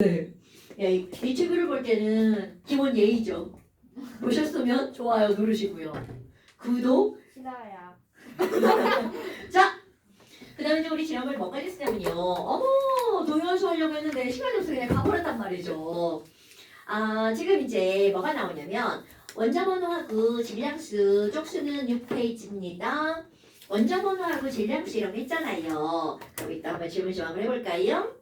야, 이 TV를 볼 때는 기본 예의죠. 보셨으면 좋아요 누르시고요. 구독. 싫어요. 자, 그 다음에 이제 우리 지난번에 뭐까지 했냐면요. 어머, 동영수 하려고 했는데 시간이 없어서 그냥 가버렸단 말이죠. 지금 이제 뭐가 나오냐면 원자번호하고 질량수, 쪽수는 6페이지입니다. 원자번호하고 질량수 이런 거 있잖아요. 그럼 이따 한번 질문 좀 한번 해볼까요?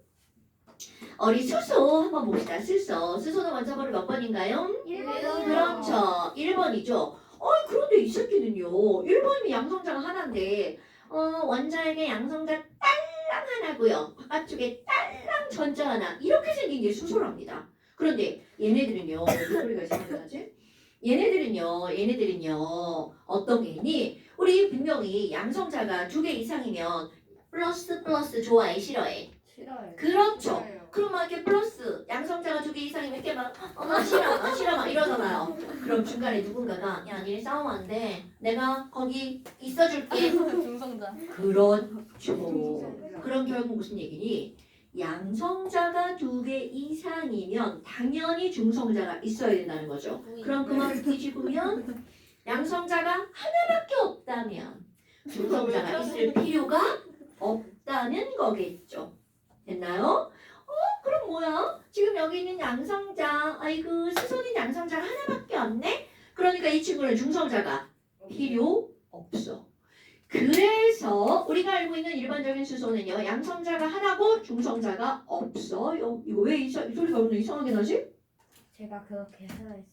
우리 수소 한번 봅시다. 수소는 원자번호 몇 번인가요? 1번이요. 그렇죠. 1번이죠. 그런데 이 새끼는요. 1번이면 양성자가 하나인데 원자에게 양성자 딸랑 하나고요. 바깥쪽에 딸랑 전자 하나. 이렇게 생긴 게 수소랍니다. 그런데 얘네들은요. 왜 소리가 이상하게 나지? 얘네들은요. 어떤 게 있니? 우리 분명히 양성자가 2개 이상이면 플러스 좋아해 싫어해? 싫어요. 그렇죠. 그럼 막 이렇게 플러스 양성자가 2개 이상이면 이렇게 막 싫어 막 이러잖아요. 그럼 중간에 누군가가 야 니네 싸우면 안 돼. 내가 거기 있어줄게. 중성자. 그렇죠. 그럼 결국 무슨 얘기니? 양성자가 2개 이상이면 당연히 중성자가 있어야 된다는 거죠. 그럼 그 말을 뒤집으면 양성자가 하나밖에 없다면 중성자가 있을 필요가 없다는 거겠죠. 됐나요? 그럼 뭐야? 지금 여기 있는 양성자, 아이고 수소는 양성자가 하나밖에 없네? 그러니까 이 친구는 중성자가 필요 없어. 그래서 우리가 알고 있는 일반적인 수소는요, 양성자가 하나고 중성자가 없어요. 이거 왜 이 소리가 오늘 이상하게 나지? 제가 그렇게 했어요.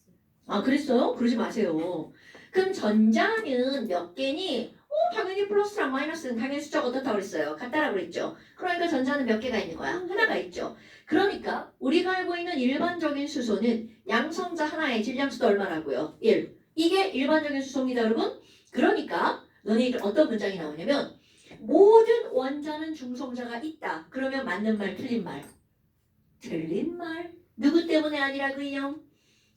그랬어요? 그러지 마세요. 그럼 전자는 몇 개니? 당연히 플러스랑 마이너스는 당연히 숫자가 어떻다고 그랬어요? 같다라고 그랬죠. 그러니까 전자는 몇 개가 있는 거야? 하나가 있죠. 그러니까 우리가 알고 있는 일반적인 수소는 양성자 하나의 질량수도 얼마라고요? 1. 이게 일반적인 수소입니다, 여러분. 그러니까 너네들 어떤 문장이 나오냐면 모든 원자는 중성자가 있다. 그러면 맞는 말, 틀린 말? 틀린 말. 누구 때문에 아니라고요?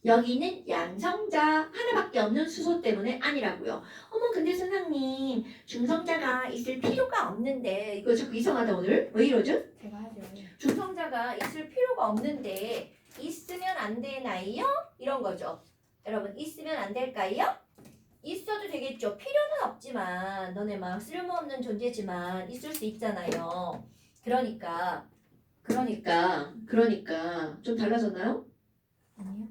여기 있는 양성자 하나밖에 없는 수소 때문에 아니라고요. 근데 선생님 중성자가 있을 필요가 없는데 이거 자꾸 이상하다 오늘. 왜 이러죠? 제가 하죠. 중성자가 있을 필요가 없는데 있으면 안 되나요? 이런 거죠. 여러분 있으면 안 될까요? 있어도 되겠죠. 필요는 없지만 너네 막 쓸모없는 존재지만 있을 수 있잖아요. 그러니까 좀 달라졌나요? 아니요.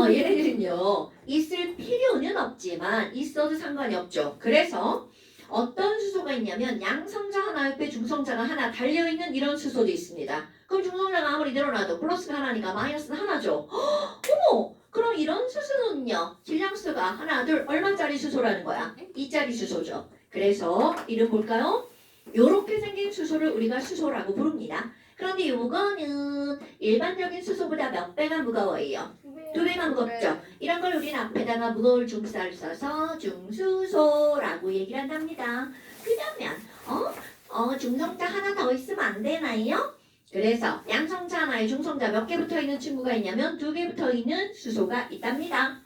얘네들은요 있을 필요는 없지만 있어도 상관이 없죠. 그래서 어떤 수소가 있냐면 양성자 하나 옆에 중성자가 하나 달려있는 이런 수소도 있습니다. 그럼 중성자가 아무리 늘어나도 플러스가 하나니까 마이너스는 하나죠. 어머! 그럼 이런 수소는요 질량수가 하나 둘 얼마짜리 수소라는 거야? 2짜리 수소죠. 그래서 이름 볼까요? 요렇게 생긴 수소를 우리가 수소라고 부릅니다. 그런데 요거는 일반적인 수소보다 몇 배가 무거워요? 2배가 무겁죠. 이런 걸 우리는 앞에다가 무거울 중사를 써서 중수소라고 얘기를 한답니다. 그러면 중성자 하나 더 있으면 안 되나요? 그래서 양성자 하나에 중성자 몇 개 붙어 있는 친구가 있냐면 2개 붙어 있는 수소가 있답니다.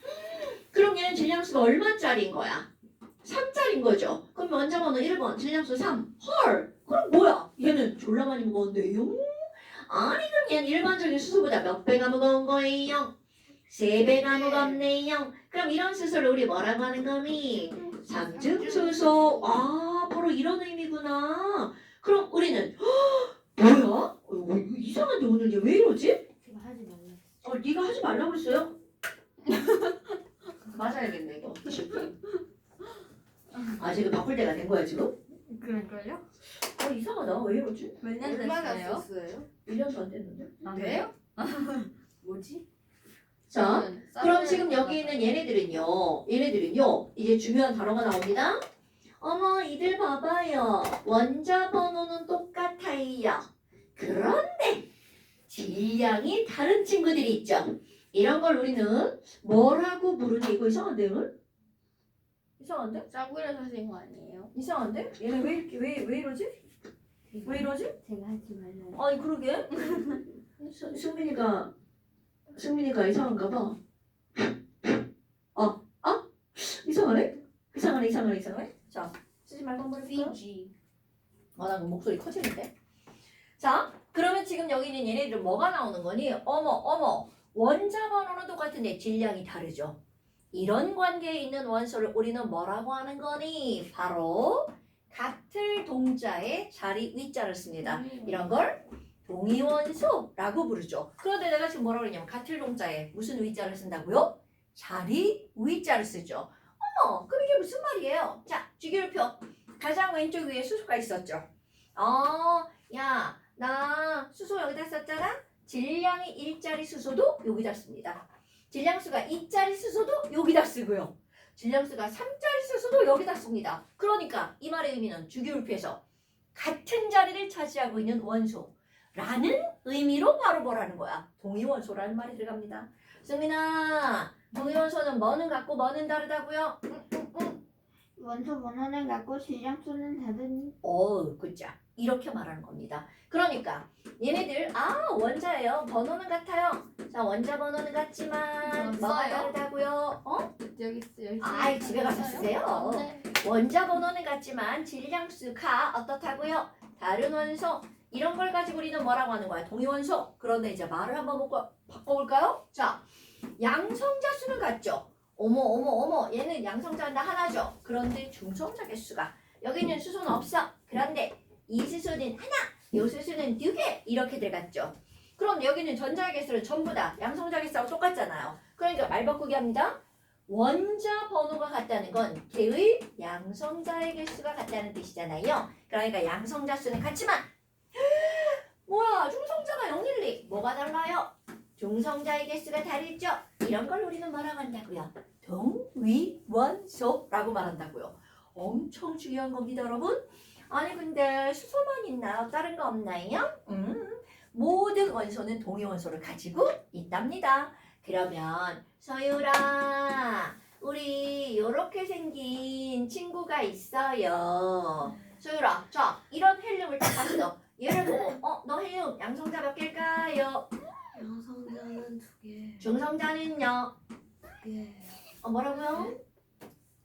그럼 얘는 질량수가 얼마짜리인 거야? 3짜리인 거죠. 그럼 원자번호 1번 질량수 3. 헐! 그럼 뭐야? 얘는 졸라 많이 무거운데요? 아니 그럼 얘는 일반적인 수소보다 몇 배가 무거운 거예요? 3배가 무겁네요. 그럼 이런 수소를 우리 뭐라고 하는 거니? 삼중수소. 바로 이런 의미구나. 그럼 우리는 뭐야? 이거 이상한데 오늘 얘 왜 이러지? 제가 하지 말라. 네가 하지 말라고 그랬어요? 맞아야겠네 이거. 지금 바꿀 때가 된 거야 지금? 그럴걸요? 이상하다. 왜 이러지? 몇 년 얼마나 됐어요? 썼어요? 1년도 안 됐는데? 아, 그래요? 뭐지? 자, 그럼 지금 여기 있는 얘네들은요 이제 중요한 단어가 나옵니다. 어머 이들 봐봐요. 원자 번호는 똑같아요. 그런데 질량이 다른 친구들이 있죠. 이런 걸 우리는 뭐라고 부르니? 이거 이상한데 오늘? 이상한데? 짜구려 사신 거 아니에요? 이상한데? 얘네 왜 이러지? 왜 이러지? 제가 하지 말라요. 아니 그러게. 승민이가 이상한가 봐. 이상하네. 자, 쓰지 말고 한번 해볼까요? CG. 나 그 목소리 커지는데. 자, 그러면 지금 여기 있는 얘네들은 뭐가 나오는 거니? 어머 원자 번호는 똑같은데 질량이 다르죠. 이런 관계에 있는 원소를 우리는 뭐라고 하는 거니? 바로 같은 동자의 자리 위자를 씁니다. 이런 걸 동위원소라고 부르죠. 그런데 내가 지금 뭐라고 그랬냐면 같은 동자에 무슨 위자를 쓴다고요? 자리 위자를 쓰죠. 그럼 이게 무슨 말이에요? 자, 주기율표. 가장 왼쪽 위에 수소가 있었죠. 야, 나 수소 여기다 썼잖아? 질량이 1짜리 수소도 여기다 씁니다. 질량수가 2짜리 수소도 여기다 쓰고요. 질량수가 3짜리 수소도 여기다 씁니다. 그러니까 이 말의 의미는 주기율표에서 같은 자리를 차지하고 있는 원소라는 의미로 바로 뭐라는 거야? 동위원소라는 말이 들어갑니다. 승민아, 동위원소는 뭐는 같고 뭐는 다르다고요? 원소 번호는 같고 질량수는 다르니. 그자 이렇게 말하는 겁니다. 그러니까 얘네들 원자예요. 번호는 같아요. 자, 원자 번호는 같지만 뭐가 써요? 다르다고요? 여기 여기. 아이, 집에 가서 쓰세요. 네. 원자 번호는 같지만 질량수가 어떻다고요? 다른 원소. 이런 걸 가지고 우리는 뭐라고 하는 거야? 동위원소. 그런데 이제 말을 한번 바꿔볼까요? 자, 양성자 수는 같죠? 어머 얘는 양성자인데 하나죠. 그런데 중성자 개수가 여기 있는 수소는 없어. 그런데 이 수소는 하나, 이 수소는 2개 이렇게 들어갔죠. 그럼 여기는 전자의 개수는 전부 다 양성자 개수하고 똑같잖아요. 그러니까 말 바꾸기 합니다. 원자 번호가 같다는 건 걔의 양성자의 개수가 같다는 뜻이잖아요. 그러니까 양성자 수는 같지만 뭐야, 중성자가 012 뭐가 달라요? 중성자의 개수가 다르죠. 이런 걸 우리는 뭐라고 한다고요? 동위원소라고 말한다고요. 엄청 중요한 겁니다, 여러분. 아니 근데 수소만 있나요? 다른 거 없나요? 모든 원소는 동위원소를 가지고 있답니다. 그러면 서유라, 우리 요렇게 생긴 친구가 있어요. 서유라, 자, 이런 헬륨을 딱 봤어. 얘를 보고 너 헬륨 양성자 몇 개일까요? 양성자는 2개. 중성자는요? 2개. 뭐라고요?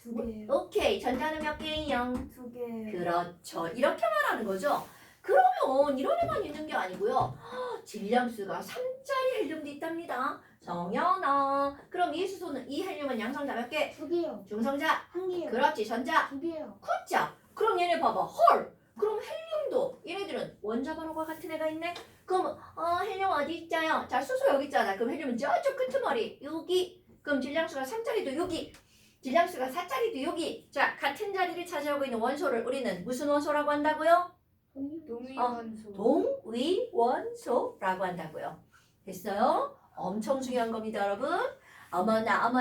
2개. 오케이. 전자는 몇 개예요? 2개. 그렇죠. 이렇게 말하는 거죠. 그러면 이런 애만 있는 게 아니고요. 질량수가 3짜리 헬륨도 있답니다. 정연아. 그럼 이 수소는, 이 헬륨은 양성자 몇 개? 2개요. 중성자. 1개요. 그렇지. 전자. 2개요. 그렇죠. 그럼 얘네 봐봐. 헐. 그럼 헬륨도 얘네들은 원자 번호가 같은 애가 있네. 그럼 헬륨 어디 있자요? 자, 수소 여기 있잖아. 그럼 헬륨은 저쪽 끄트머리 여기. 그럼 질량수가 3짜리도 여기. 질량수가 4짜리도 여기. 자, 같은 자리를 차지하고 있는 원소를 우리는 무슨 원소라고 한다고요? 동위원소. 동위원소라고 한다고요. 됐어요? 엄청 중요한 겁니다, 여러분. 어머나.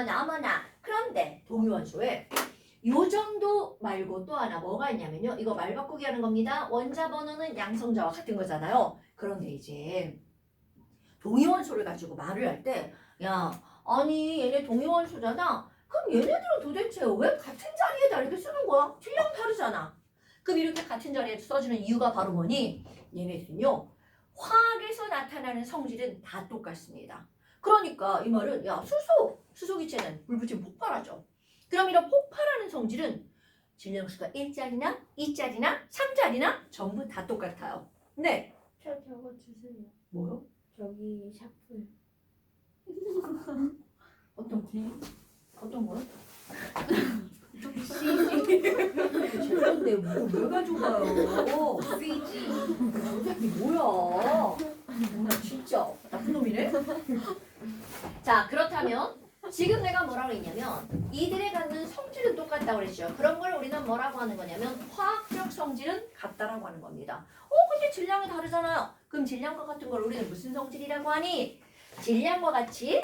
그런데 동위원소에 요 정도 말고 또 하나 뭐가 있냐면요. 이거 말 바꾸기 하는 겁니다. 원자 번호는 양성자와 같은 거잖아요. 그런데 이제 동위원소를 가지고 말을 할 때, 야, 아니 얘네 동위원소잖아. 그럼 얘네들은 도대체 왜 같은 자리에다 이렇게 쓰는 거야? 질량 다르잖아. 그럼 이렇게 같은 자리에 써주는 이유가 바로 뭐니? 얘네들은요, 화학에서 나타나는 성질은 다 똑같습니다. 그러니까 이 말은, 야, 수소 기체는 불 붙이면 폭발하죠. 그럼 이런 폭발하는 성질은 질량수가 1짜리나 2짜리나 3짜리나 전부 다 똑같아요. 네. 저거 주세요. 뭐요? 저기 샤프. 어떤 거요? 제건데 뭘 가져가요? CG. 저 새끼 뭐야? 나 진짜 나쁜 놈이네. 자, 그렇다면 지금 내가 뭐라고 했냐면 이들의 갖는 성질은 똑같다고 그랬죠. 그런 걸 우리는 뭐라고 하는 거냐면 화학적 성질은 같다라고 하는 겁니다. 근데 질량이 다르잖아요. 그럼 질량과 같은 걸 우리는 무슨 성질이라고 하니? 질량과 같이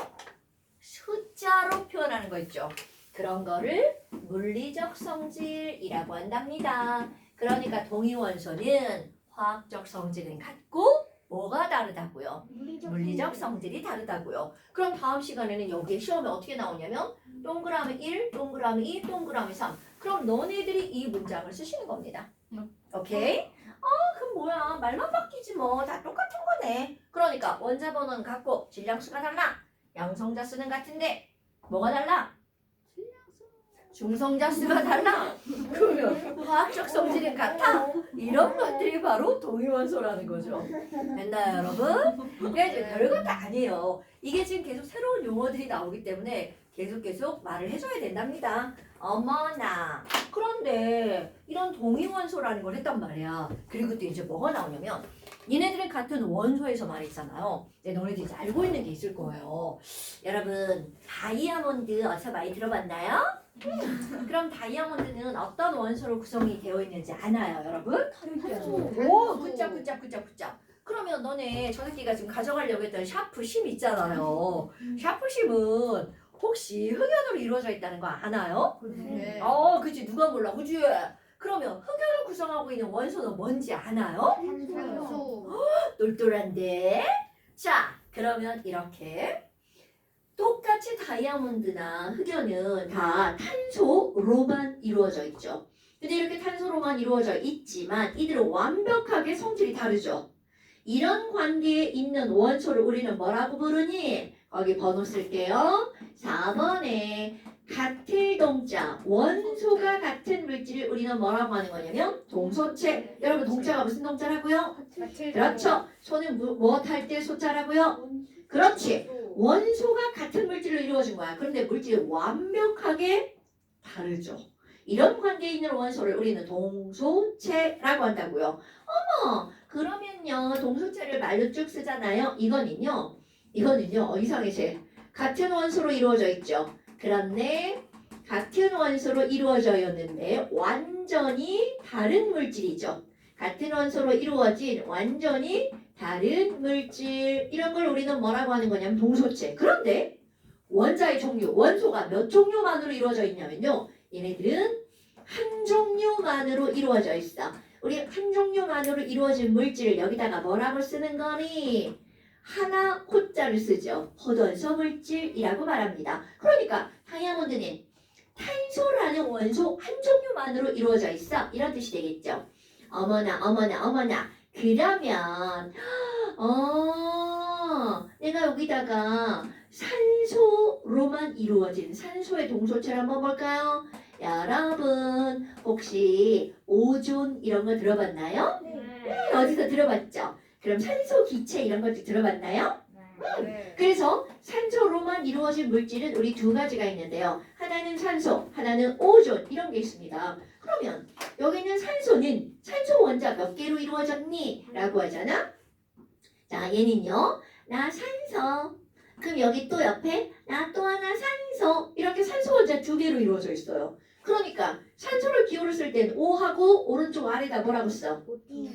숫자로 표현하는 거 있죠. 그런 거를 물리적 성질이라고 한답니다. 그러니까 동위원소는 화학적 성질은 같고 뭐가 다르다고요? 물리적 성질이 다르다고요. 그럼 다음 시간에는 여기에 시험에 어떻게 나오냐면 동그라미 1, 동그라미 2, 동그라미 3. 그럼 너네들이 이 문장을 쓰시는 겁니다. 오케이? 그럼 뭐야, 말만 바뀌지 뭐. 다 똑같은 거네. 그러니까 원자 번호는 같고 질량수가 달라. 양성자 수는 같은데 뭐가 달라? 중성자 수가 달라. 그러면 화학적 성질이 같아. 이런 것들이 바로 동위원소라는 거죠. 됐나요, 여러분? 그래서 별것도 아니에요. 이게 지금 계속 새로운 용어들이 나오기 때문에 계속 말을 해줘야 된답니다. 어머나. 그런데 이런 동위원소라는 걸 했단 말이야. 그리고 또 이제 뭐가 나오냐면 얘네들은 같은 원소에서 말했잖아요. 너네들이 이제 알고 있는 게 있을 거예요. 여러분, 다이아몬드 어디서 많이 들어봤나요? 그럼 다이아몬드는 어떤 원소로 구성이 되어 있는지 아나요, 여러분? 오, 굿잡. 그러면 너네 저 새끼가 지금 가져가려고 했던 샤프심 있잖아요. 샤프심은 혹시 흑연으로 이루어져 있다는 거 아나요? 네. 그치. 누가 몰라, 그치? 그러면 흑연을 구성하고 있는 원소는 뭔지 아나요? 탄소. 똘똘한데? 자, 그러면 이렇게 똑같이 다이아몬드나 흑연은 다 탄소로만 이루어져 있죠. 근데 이렇게 탄소로만 이루어져 있지만 이들은 완벽하게 성질이 다르죠. 이런 관계에 있는 원소를 우리는 뭐라고 부르니? 거기 번호 쓸게요. 4번에 같은 동자, 원소가 같은 물질을 우리는 뭐라고 하는 거냐면 동소체. 여러분, 동자가 무슨 동자라고요? 그렇죠. 소는 무엇 할 때 소자라고요? 그렇지. 원소가 같은 물질로 이루어진 거야. 그런데 물질이 완벽하게 다르죠. 이런 관계에 있는 원소를 우리는 동소체라고 한다고요. 어머, 그러면요, 동소체를 말로 쭉 쓰잖아요. 이거는요, 이상해지. 같은 원소로 이루어져 있죠. 그런데 같은 원소로 이루어져였는데 완전히 다른 물질이죠. 같은 원소로 이루어진 완전히 다른 물질, 이런 걸 우리는 뭐라고 하는 거냐면 동소체. 그런데 원자의 종류, 원소가 몇 종류만으로 이루어져 있냐면요, 얘네들은 한 종류만으로 이루어져 있어. 우리 한 종류만으로 이루어진 물질을 여기다가 뭐라고 쓰는 거니? 하나 호자를 쓰죠. 호전소 물질이라고 말합니다. 그러니까 다이아몬드는 탄소라는 원소 한 종류만으로 이루어져 있어. 이런 뜻이 되겠죠. 어머나. 그러면 내가 여기다가 산소로만 이루어진 산소의 동소체를 한번 볼까요? 여러분, 혹시 오존 이런 거 들어봤나요? 어디서 들어봤죠? 그럼 산소 기체 이런 것도 들어봤나요? 네. 그래서 산소로만 이루어진 물질은 우리 두 가지가 있는데요. 하나는 산소, 하나는 오존, 이런 게 있습니다. 그러면 여기는 산소는 산소 원자 몇 개로 이루어졌니? 라고 하잖아. 자, 얘는요, 나 산소. 그럼 여기 또 옆에 나 또 하나 산소. 이렇게 산소 원자 두 개로 이루어져 있어요. 그러니까 산소를 기호를 쓸 땐 O하고 오른쪽 아래다 뭐라고 써?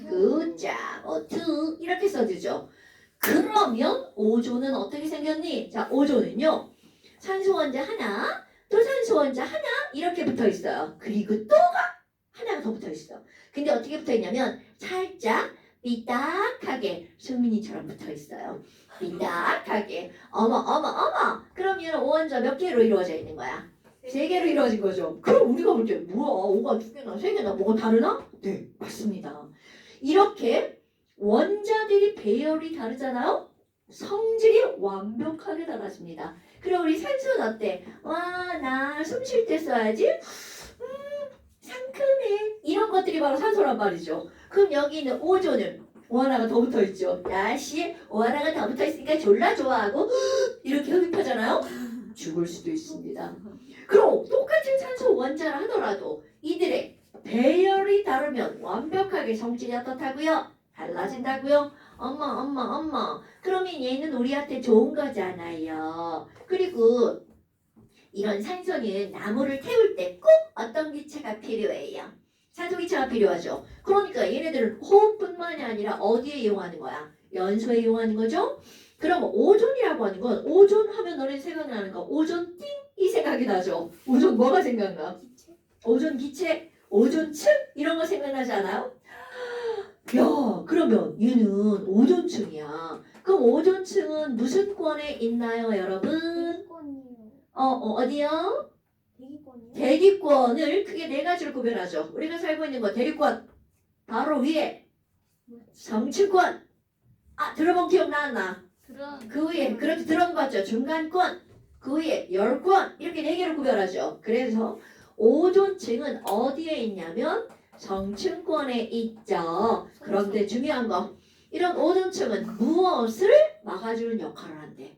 굿자, 투 이렇게 써주죠. 그러면 오존은 어떻게 생겼니? 자, 오존은요, 산소 원자 하나, 또 산소 원자 하나 이렇게 붙어 있어요. 그리고 또가 하나가 더 붙어 있어. 근데 어떻게 붙어 있냐면 살짝 삐딱하게 승민이처럼 붙어 있어요. 삐딱하게. 어머. 그러면 오원자 몇 개로 이루어져 있는 거야? 3개로 이루어진 거죠. 그럼 우리가 볼 때 뭐야? 5가 2개나 3개나 뭐가 다르나? 네, 맞습니다. 이렇게 원자들이 배열이 다르잖아요. 성질이 완벽하게 달라집니다. 그럼 우리 산소는 어때? 와, 나 숨 쉴 때 써야지. 상큼해. 이런 것들이 바로 산소란 말이죠. 그럼 여기 있는 오존은 O 하나가 더 붙어 있죠. 야씨, O 하나가 더 붙어 있으니까 졸라 좋아하고 이렇게 흡입하잖아요. 죽을 수도 있습니다. 그럼 똑같은 산소 원자를 하더라도 이들의 배열이 다르면 완벽하게 성질이 어떻다고요? 달라진다고요? 엄마. 그러면 얘는 우리한테 좋은 거잖아요. 그리고 이런 산소는 나무를 태울 때 꼭 어떤 기체가 필요해요? 산소 기체가 필요하죠. 그러니까 얘네들은 호흡뿐만이 아니라 어디에 이용하는 거야? 연소에 이용하는 거죠. 그럼 오존이라고 하는 건 오존 하면 너네 생각나는 거 오존 띵 이 생각이 나죠. 오존 뭐가 생각나? 오존 기체, 오존층 이런 거 생각나지 않아요? 야, 그러면 얘는 오존층이야. 그럼 오존층은 무슨 권에 있나요, 여러분? 대기권이요. 어디요? 대기권이요? 대기권을 크게 4가지로 구별하죠. 우리가 살고 있는 거 대기권 바로 위에 정치권. 들어본 기억 나왔나? 그 위에 그렇게 들어본 거 같죠. 중간권, 그 위에 열권 이렇게 4개로 구별하죠. 그래서 오존층은 어디에 있냐면 성층권에 있죠. 그런데 중요한 거, 이런 오존층은 무엇을 막아주는 역할을 한대.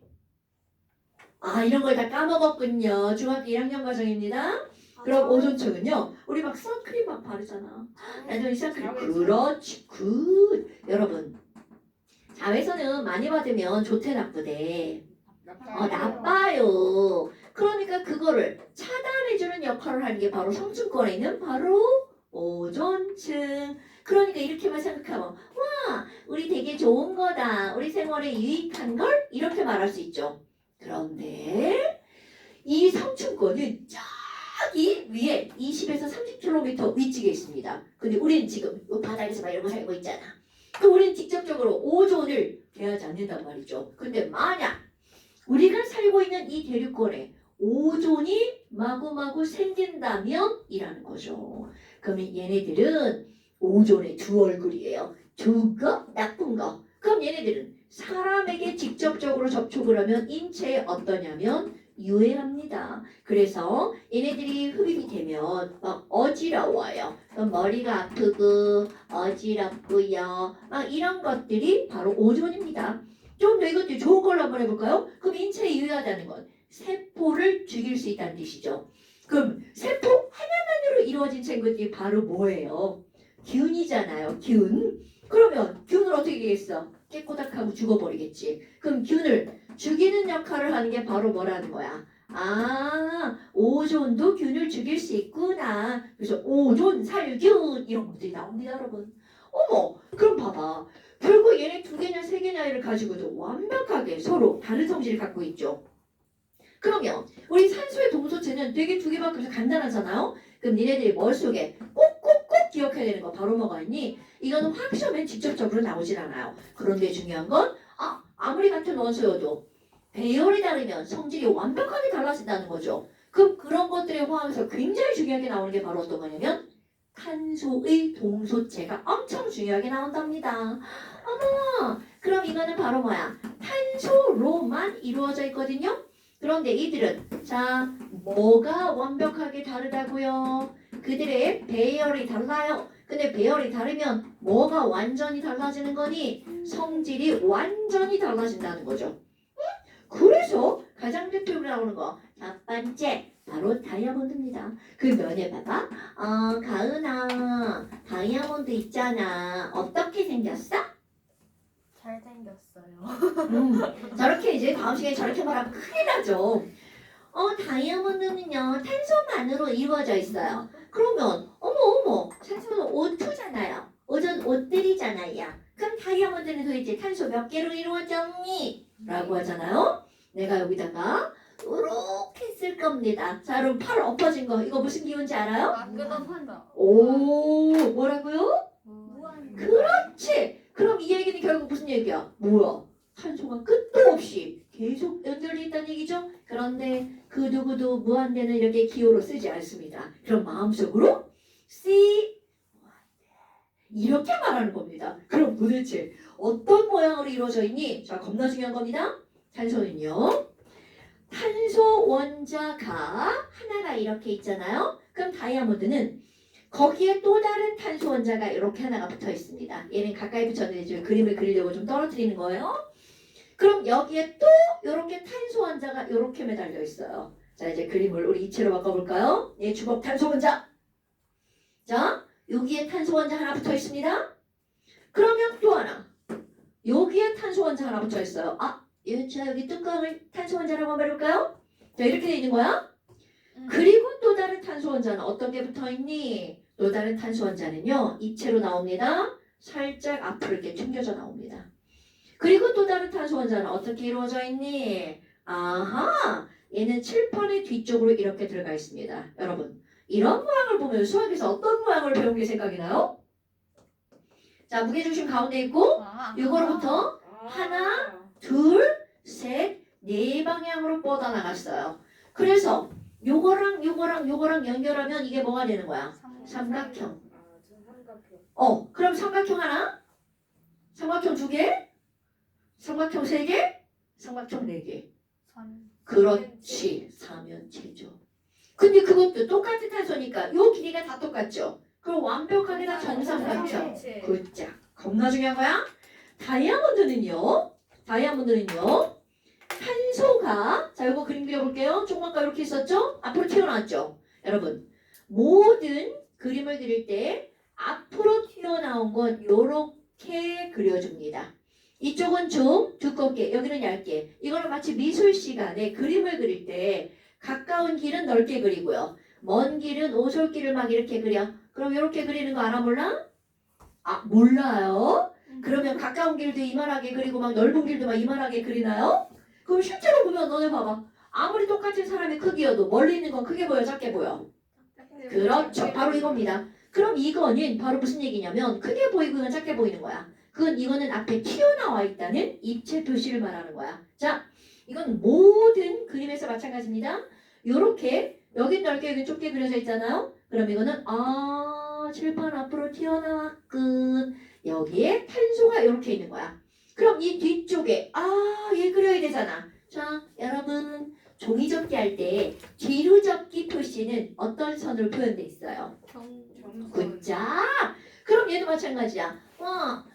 아, 이런 걸 다 까먹었군요. 중학교 1학년 과정입니다. 그럼 오존층은요, 우리 막 선크림 막 바르잖아. 나도 선크림. 그렇지, 굿. 여러분, 자외선은 많이 받으면 좋대 나쁘대. 나빠요. 그러니까 그거를 차단해주는 역할을 하는 게 바로 성층권에 있는 바로 오존층. 그러니까 이렇게만 생각하면 와, 우리 되게 좋은 거다. 우리 생활에 유익한 걸 이렇게 말할 수 있죠. 그런데 이 성층권은 저기 위에 20에서 30km 위쪽에 있습니다. 근데 우리는 지금 이 바닥에서 막 이러고 살고 있잖아. 그럼 우리는 직접적으로 오존을 대하지 않는단 말이죠. 근데 만약 우리가 살고 있는 이 대륙권에 오존이 마구마구 생긴다면 이라는 거죠. 그러면 얘네들은 오존의 두 얼굴이에요. 좋은 거, 나쁜 거. 그럼 얘네들은 사람에게 직접적으로 접촉을 하면 인체에 어떠냐면 유해합니다. 그래서 얘네들이 흡입이 되면 막 어지러워요. 그럼 머리가 아프고 어지럽고요. 막 이런 것들이 바로 오존입니다. 좀 더 이것도 좋은 걸로 한번 해볼까요? 그럼 인체에 유해하다는 건 세포를 죽일 수 있다는 뜻이죠. 그럼 세포 하나만으로 이루어진 생물이 바로 뭐예요? 균이잖아요. 균. 그러면 균을 어떻게 되겠어? 깨꼬닥하고 죽어버리겠지. 그럼 균을 죽이는 역할을 하는 게 바로 뭐라는 거야? 아, 오존도 균을 죽일 수 있구나. 그래서 오존, 살균 이런 것들이 나옵니다, 여러분. 어머, 그럼 봐봐. 결국 얘네 두 개냐 세 개냐를 가지고도 완벽하게 서로 다른 성질을 갖고 있죠. 그러면 우리 산소의 동소체는 되게 두 개밖에 없어서 간단하잖아요. 그럼 니네들이 머릿속에 꼭꼭꼭 기억해야 되는 거 바로 뭐가 있니? 이거는 화학 시험엔 직접적으로 나오질 않아요. 그런데 중요한 건 아무리 같은 원소여도 배열이 다르면 성질이 완벽하게 달라진다는 거죠. 그럼 그런 것들의 화학에서 굉장히 중요하게 나오는 게 바로 어떤 거냐면 탄소의 동소체가 엄청 중요하게 나온답니다. 어머, 그럼 이거는 바로 뭐야? 탄소로만 이루어져 있거든요. 그런데 이들은 자, 뭐가 완벽하게 다르다고요? 그들의 배열이 달라요. 근데 배열이 다르면 뭐가 완전히 달라지는 거니? 성질이 완전히 달라진다는 거죠. 그래서 가장 대표로 나오는 거 첫 번째 바로 다이아몬드입니다. 그 면에 봐봐. 가은아, 다이아몬드 있잖아. 어떻게 생겼어? 잘생겼어요. 저렇게 이제 다음 시간에 저렇게 말하면 큰일 나죠. 다이아몬드는요 탄소만으로 이루어져 있어요. 그러면 어머 탄소는 O2잖아요. 오전 옷들이잖아요. 그럼 다이아몬드는 도대체 탄소 몇 개로 이루어졌니? 라고 하잖아요. 내가 여기다가 이렇게 쓸 겁니다. 자, 여러분 팔 엎어진 거 이거 무슨 기운인지 알아요? 끄덕한다. 오, 뭐라고요? 무한. 그렇지. 그럼 이 얘기는 결국 무슨 얘기야? 뭐야? 탄소가 끝도 없이 계속 연결되어 있다는 얘기죠? 그런데 그 누구도 무한대는 이렇게 기호로 쓰지 않습니다. 그럼 마음속으로 C 이렇게 말하는 겁니다. 그럼 도대체 어떤 모양으로 이루어져 있니? 자, 겁나 중요한 겁니다. 탄소는요. 탄소 원자가 하나가 이렇게 있잖아요. 그럼 다이아몬드는 거기에 또 다른 탄소 원자가 이렇게 하나가 붙어 있습니다. 얘는 가까이 붙였는데 지금 그림을 그리려고 좀 떨어뜨리는 거예요. 그럼 여기에 또 이렇게 탄소 원자가 이렇게 매달려 있어요. 자, 이제 그림을 우리 이체로 바꿔볼까요? 얘 주먹 탄소 원자. 자, 여기에 탄소 원자 하나 붙어 있습니다. 그러면 또 하나. 여기에 탄소 원자 하나 붙어 있어요. 자, 여기 뚜껑을 탄소 원자라고 한번 해볼까요? 자, 이렇게 돼 있는 거야. 그리고 또 다른 탄소 원자는 어떤 게 붙어 있니? 또 다른 탄소 원자는요, 입체로 나옵니다. 살짝 앞으로 이렇게 튕겨져 나옵니다. 그리고 또 다른 탄소 원자는 어떻게 이루어져 있니? 아하, 얘는 칠판의 뒤쪽으로 이렇게 들어가 있습니다. 여러분, 이런 모양을 보면 수학에서 어떤 모양을 배운 게 생각이 나요? 자, 무게중심 가운데 있고 이거로부터 하나, 둘, 셋, 네 방향으로 뻗어나갔어요. 그래서 요거랑 연결하면 이게 뭐가 되는 거야? 삼각형. 그럼 삼각형 하나? 삼각형 두 개? 삼각형 세 개? 삼각형 네 개. 그렇지, 삼연체죠. 근데 그것도 똑같은 탄소니까 요 길이가 다 똑같죠. 그럼 완벽하게 다 정삼각형. 굿자. 겁나 중요한 거야. 다이아몬드는요. 탄소가 자 이거 그림 그려볼게요. 조금아까 이렇게 있었죠? 앞으로 튀어나왔죠? 여러분 모든 그림을 그릴 때 앞으로 튀어나온 건 요렇게 그려줍니다. 이쪽은 좀 두껍게 여기는 얇게 이거는 마치 미술 시간에 그림을 그릴 때 가까운 길은 넓게 그리고요. 먼 길은 오솔길을 막 이렇게 그려. 그럼 이렇게 그리는 거 알아 몰라? 아 몰라요? 그러면 가까운 길도 이만하게 그리고 막 넓은 길도 막 이만하게 그리나요? 그럼 실제로 보면 너네 봐봐. 아무리 똑같은 사람의 크기여도 멀리 있는 건 크게 보여 작게 보여? 그렇죠. 바로 이겁니다. 그럼 이거는 바로 무슨 얘기냐면 크게 보이고는 작게 보이는 거야. 이거는 앞에 튀어나와 있다는 입체 표시를 말하는 거야. 자, 이건 모든 그림에서 마찬가지입니다. 요렇게 여긴 넓게 여긴 좁게 그려져 있잖아요. 그럼 이거는 칠판 앞으로 튀어나왔군. 여기에 탄소가 이렇게 있는 거야. 그럼 이 뒤쪽에 얘 그려야 되잖아. 자, 여러분 종이 접기 할 때 뒤로 접기 표시는 어떤 선으로 표현돼 있어요? 굿자. 그럼 얘도 마찬가지야.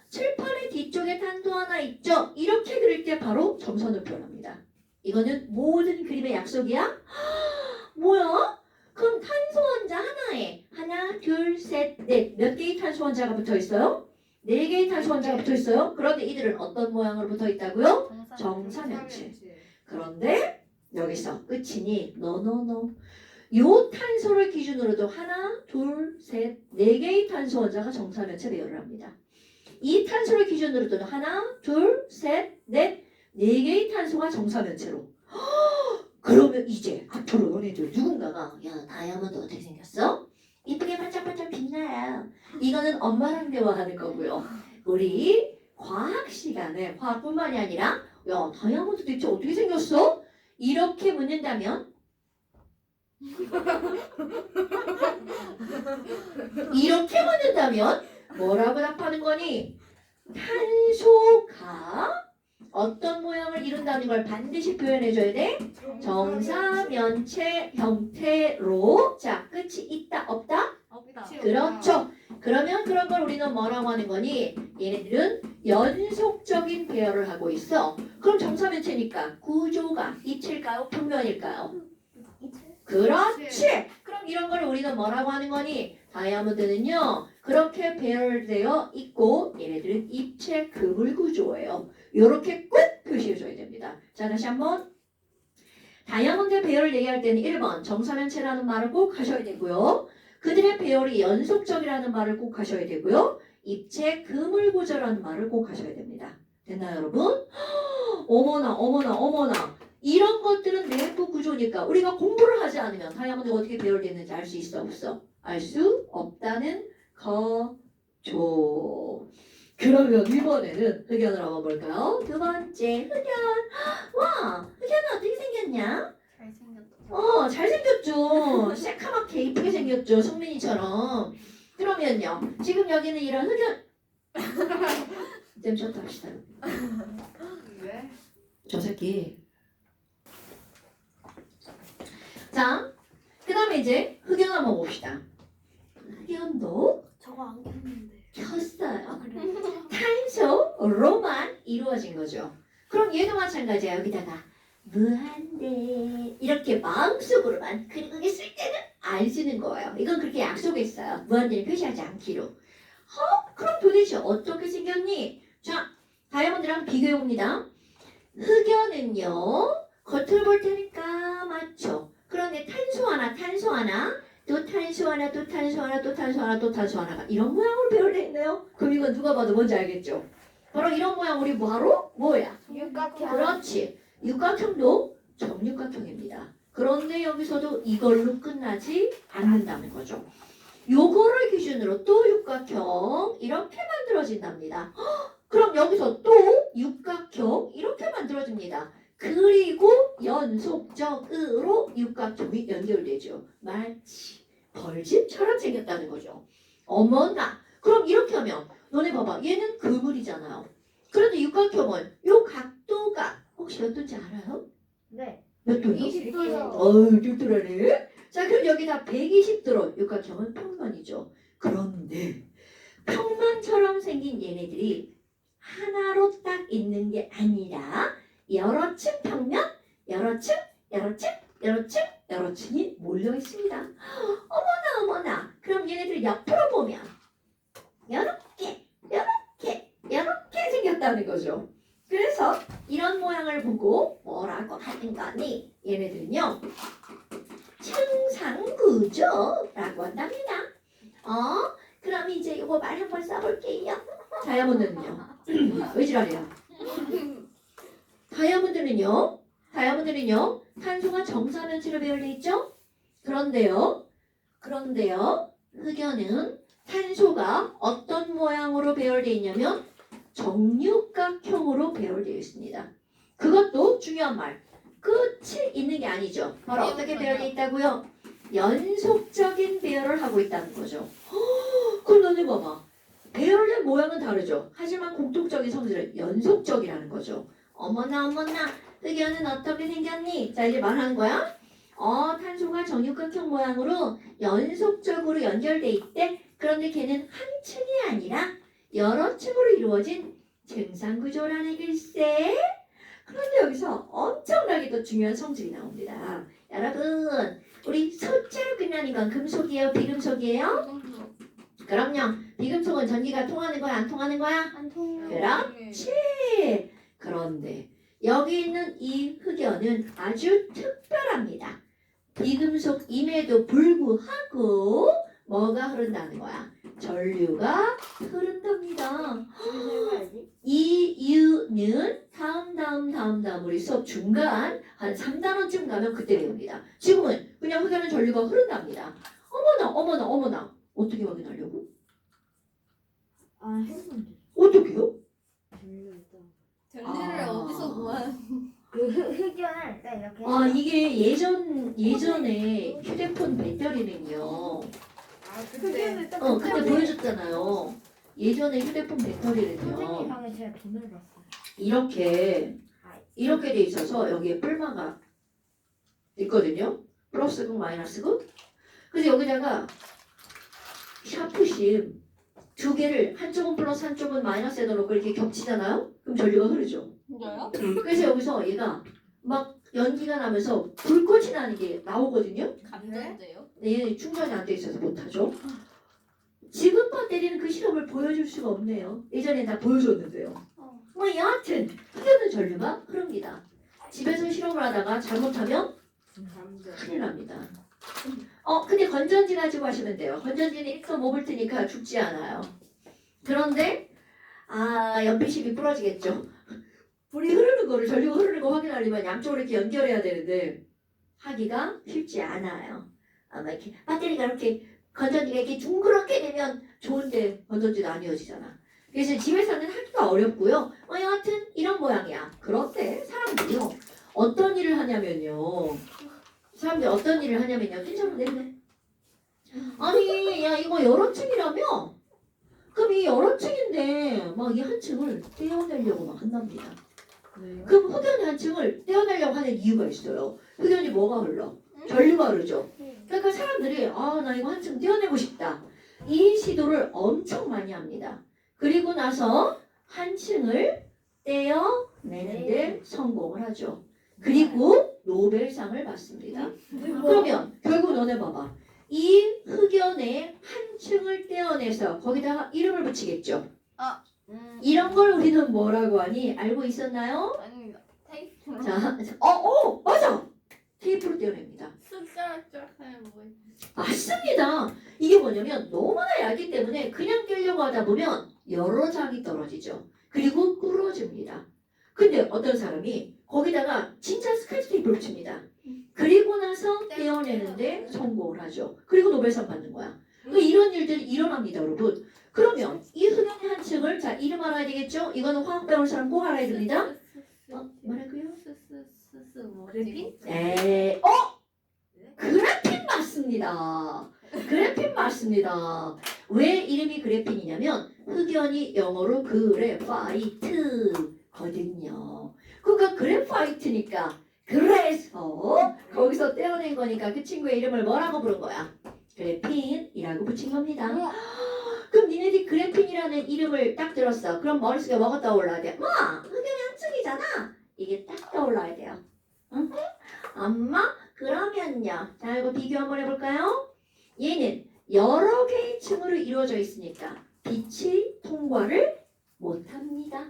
칠판의 뒤쪽에 탄소 하나 있죠? 이렇게 그릴 때 바로 점선을 표현합니다. 이거는 모든 그림의 약속이야? 뭐야? 그럼 탄소 원자 하나에 하나, 둘, 셋, 넷 몇 개의 탄소 원자가 붙어 있어요? 4개의 탄소 원자가 붙어 있어요. 그런데 이들은 어떤 모양으로 붙어 있다고요? 정사면체. 그런데 여기서 끝이니 노노노. 요 탄소를 기준으로도 하나, 둘, 셋, 4개의 탄소 원자가 정사면체 배열을 합니다. 이 탄소를 기준으로도 하나, 둘, 셋, 넷, 4개의 탄소가 정사면체로. 그러면 이제 앞으로 너네들 누군가가 야 다이아몬드 어떻게 생겼어? 이쁘게 반짝반짝 빛나요. 이거는 엄마랑 대화하는 거고요. 우리 과학 시간에 과학뿐만이 아니라 야 다이아몬드 대체 어떻게 생겼어? 이렇게 묻는다면 뭐라고 답하는 거니? 탄소가 어떤 모양을 이룬다는 걸 반드시 표현해줘야 돼. 정사면체 형태로. 자, 끝이 있다 없다? 없다. 그렇죠. 그러면 그런 걸 우리는 뭐라고 하는 거니? 얘네들은 연속적인 배열을 하고 있어. 그럼 정사면체니까 구조가 입체일까요? 평면일까요? 그렇지. 그럼 이런 걸 우리는 뭐라고 하는 거니? 다이아몬드는요. 그렇게 배열되어 있고 얘네들은 입체 그물 구조예요. 이렇게 꼭 표시해줘야 됩니다. 자, 다시 한번. 다이아몬드 배열을 얘기할 때는 1번 정사면체라는 말을 꼭 하셔야 되고요. 그들의 배열이 연속적이라는 말을 꼭 하셔야 되고요. 입체 그물 구조라는 말을 꼭 하셔야 됩니다. 됐나요, 여러분? 어머나. 이런 것들은 내부 구조니까 우리가 공부를 하지 않으면 다이아몬드가 어떻게 배열됐는지 알 수 있어 없어? 알 수 없다는 거죠. 그러면 이번에는 흑연을 한번 볼까요? 두 번째 흑연. 와, 흑연은 어떻게 생겼냐? 잘생겼다. 잘생겼죠. 새카맣게 이쁘게 생겼죠. 성민이처럼. 그러면요. 지금 여기는 이런 흑연. 좀 좋다 합시다. 왜? 저 새끼. 자, 그 다음에 이제 흑연 한번 봅시다. 흑연도 저거 안 켰는데. 켰어요. 그래? 탄소로만 이루어진 거죠. 그럼 얘도 마찬가지야. 여기다가 무한대 이렇게 마음속으로만 그리고 쓸 때는 안 쓰는 거예요. 이건 그렇게 약속했어요. 무한대를 표시하지 않기로. 그럼 도대체 어떻게 생겼니? 자, 다이아몬드랑 비교해봅니다. 흑연은요. 겉을 볼 테니까 맞죠? 그런데 탄소 하나, 또 탄소 하나가 이런 모양으로 배열되어 있네요. 그럼 이건 누가 봐도 뭔지 알겠죠? 바로 이런 모양 우리 바로 뭐야? 육각형. 그렇지. 육각형도 정육각형입니다. 그런데 여기서도 이걸로 끝나지 않는다는 거죠. 요거를 기준으로 또 육각형 이렇게 만들어진답니다. 그럼 여기서 또 육각형 이렇게 만들어집니다. 그리고 연속적으로 육각형이 연결되죠. 마치 벌집처럼 생겼다는 거죠. 어머나. 그럼 이렇게 하면 너네 봐봐. 얘는 그물이잖아요. 그런데 육각형은 요 각도가 혹시 몇 도인지 알아요? 네. 몇 도요? 20도요. 똘똘하네. 자, 그럼 여기다 120 들어. 육각형은 평면이죠. 그런데 평면처럼 생긴 얘네들이 하나로 딱 있는 게 아니라 여러 층 평면, 여러 층, 여러 층, 여러 층, 여러 층이 몰려 있습니다. 어머나 어머나. 그럼 얘네들 옆으로 보면 이렇게, 이렇게, 이렇게 생겼다는 거죠. 그래서 이런 모양을 보고 뭐라고 하는 거니? 얘네들은요, 층상구조라고 한답니다. 그럼 이제 이거 말 한번 써볼게요. 다이아몬드는요, 왜 지랄이야? 다이아몬드는요, 탄소가 정사면체로 배열돼 있죠? 그런데요, 흑연은 탄소가 어떤 모양으로 배열돼 있냐면 정육각형으로 배열되어 있습니다. 그것도 중요한 말. 끝이 있는 게 아니죠. 바로 어떻게 배열되어 있다고요? 연속적인 배열을 하고 있다는 거죠. 그럼 너네 봐봐. 배열된 모양은 다르죠. 하지만 공통적인 성질은 연속적이라는 거죠. 어머나 어머나, 흑연은 어떻게 생겼니? 자, 이제 말하는 거야. 탄소가 정육각형 모양으로 연속적으로 연결돼 있대. 그런데 걔는 한 층이 아니라 여러 층으로 이루어진 층상구조라는 글쎄. 그런데 여기서 엄청나게 또 중요한 성질이 나옵니다. 여러분, 우리 소자로 끝나는 건 금속이에요? 비금속이에요? 그럼요. 비금속은 전기가 통하는 거야? 안 통하는 거야? 안 통해요. 그렇지. 그런데 여기 있는 이 흑연은 아주 특별합니다. 비금속임에도 불구하고 뭐가 흐른다는 거야? 전류가 흐른답니다. 이 이유는 다음 우리 수업 중간 한 3단원쯤 가면 그때 배웁니다. 지금은 그냥 흑연은 전류가 흐른답니다. 어머나 어떻게 확인하려고? 했는데. 어떻게요? 전류를 어디서 구하는? 그 흑연을 딱 이렇게. 이게 예전에 휴대폰 배터리는요. 그때 그때 보여줬잖아요. 예전에 휴대폰 선생님 배터리는요. 방에 제가 돈을 봤어요. 이렇게 돼 있어서 여기에 뿔마가 있거든요. 플러스극 마이너스극. 그래서 여기다가 샤프심 두 개를 한쪽은 플러스 한쪽은 마이너스에 넣어놓고 이렇게 겹치잖아요. 그럼 전류가 흐르죠. 진짜요? 그래서 여기서 얘가 막 연기가 나면서 불꽃이 나는 게 나오거든요. 감전돼요? 근데 얘는 충전이 안 돼 있어서 못하죠. 지금 배터리는 그 실험을 보여줄 수가 없네요. 예전에 다 보여줬는데요. 뭐 여하튼 흑연은 전류가 흐릅니다. 집에서 실험을 하다가 잘못하면 큰일 납니다. 근데 건전지 가지고 하시면 돼요. 건전지는 1.5V니까 죽지 않아요. 그런데 연필심이 부러지겠죠. 불이 흐르는 거를 전류가 흐르는 거 확인하려면 양쪽으로 이렇게 연결해야 되는데 하기가 쉽지 않아요. 아마 이렇게 배터리가 이렇게 건전지가 이렇게 둥그렇게 되면 좋은데 건전지도 안 이어지잖아. 그래서 집에서는 하기가 어렵고요. 여하튼 이런 모양이야. 그런데 사람들이요. 어떤 일을 하냐면요. 괜찮아 내리네. 아니 야 이거 여러 층이라며? 그럼 이 여러 층인데 막 이 한 층을 떼어내려고 막 한답니다. 그럼 흑연이 한 층을 떼어내려고 하는 이유가 있어요. 흑연이 뭐가 흘러? 전류가 흐르죠. 그러니까 사람들이 나 이거 한 층 떼어내고 싶다. 이 시도를 엄청 많이 합니다. 그리고 나서 한 층을 떼어내는데 성공을 하죠. 그리고 노벨상을 받습니다. 그러면 결국 너네 봐봐. 이 흑연의 한 층을 떼어내서 거기다가 이름을 붙이겠죠. 이런 걸 우리는 뭐라고 하니? 알고 있었나요? 아닙니다. 테이프. 자, 맞아. 테이프로 떼어냅니다. 숫자쫙 뭐. 맞습니다. 이게 뭐냐면 너무나 얇기 때문에 그냥 떼려고 하다 보면 여러 장이 떨어지죠. 그리고 부러집니다. 근데 어떤 사람이 거기다가 진짜 스카치 테이프를 칩니다. 그리고 나서 떼어내는데 성공을 하죠. 그리고 노벨상 받는 거야. 이런 일들이 일어납니다, 여러분. 그러면 이 흑연의 한 층을 자 이름 알아야 되겠죠? 이거는 화학 배우는 사람 꼭 알아야 됩니다. 뭐라고요? 그래핀? 네. 그래핀 맞습니다. 그래핀 맞습니다. 왜 이름이 그래핀이냐면 흑연이 영어로 그래파이트거든요. 그러니까 그래파이트니까 그래서 거기서 떼어낸 거니까 그 친구의 이름을 뭐라고 부른 거야? 그래핀이라고 붙인 겁니다. 그럼 니네들이 그래핀이라는 이름을 딱 들었어. 그럼 머릿속에 뭐가 떠올라야 돼? 뭐? 흑연양층이잖아. 이게 딱 떠올라야 돼요. 응? 엄마? 그러면요. 자, 이거 비교 한번 해볼까요? 얘는 여러 개의 층으로 이루어져 있으니까 빛이 통과를 못합니다.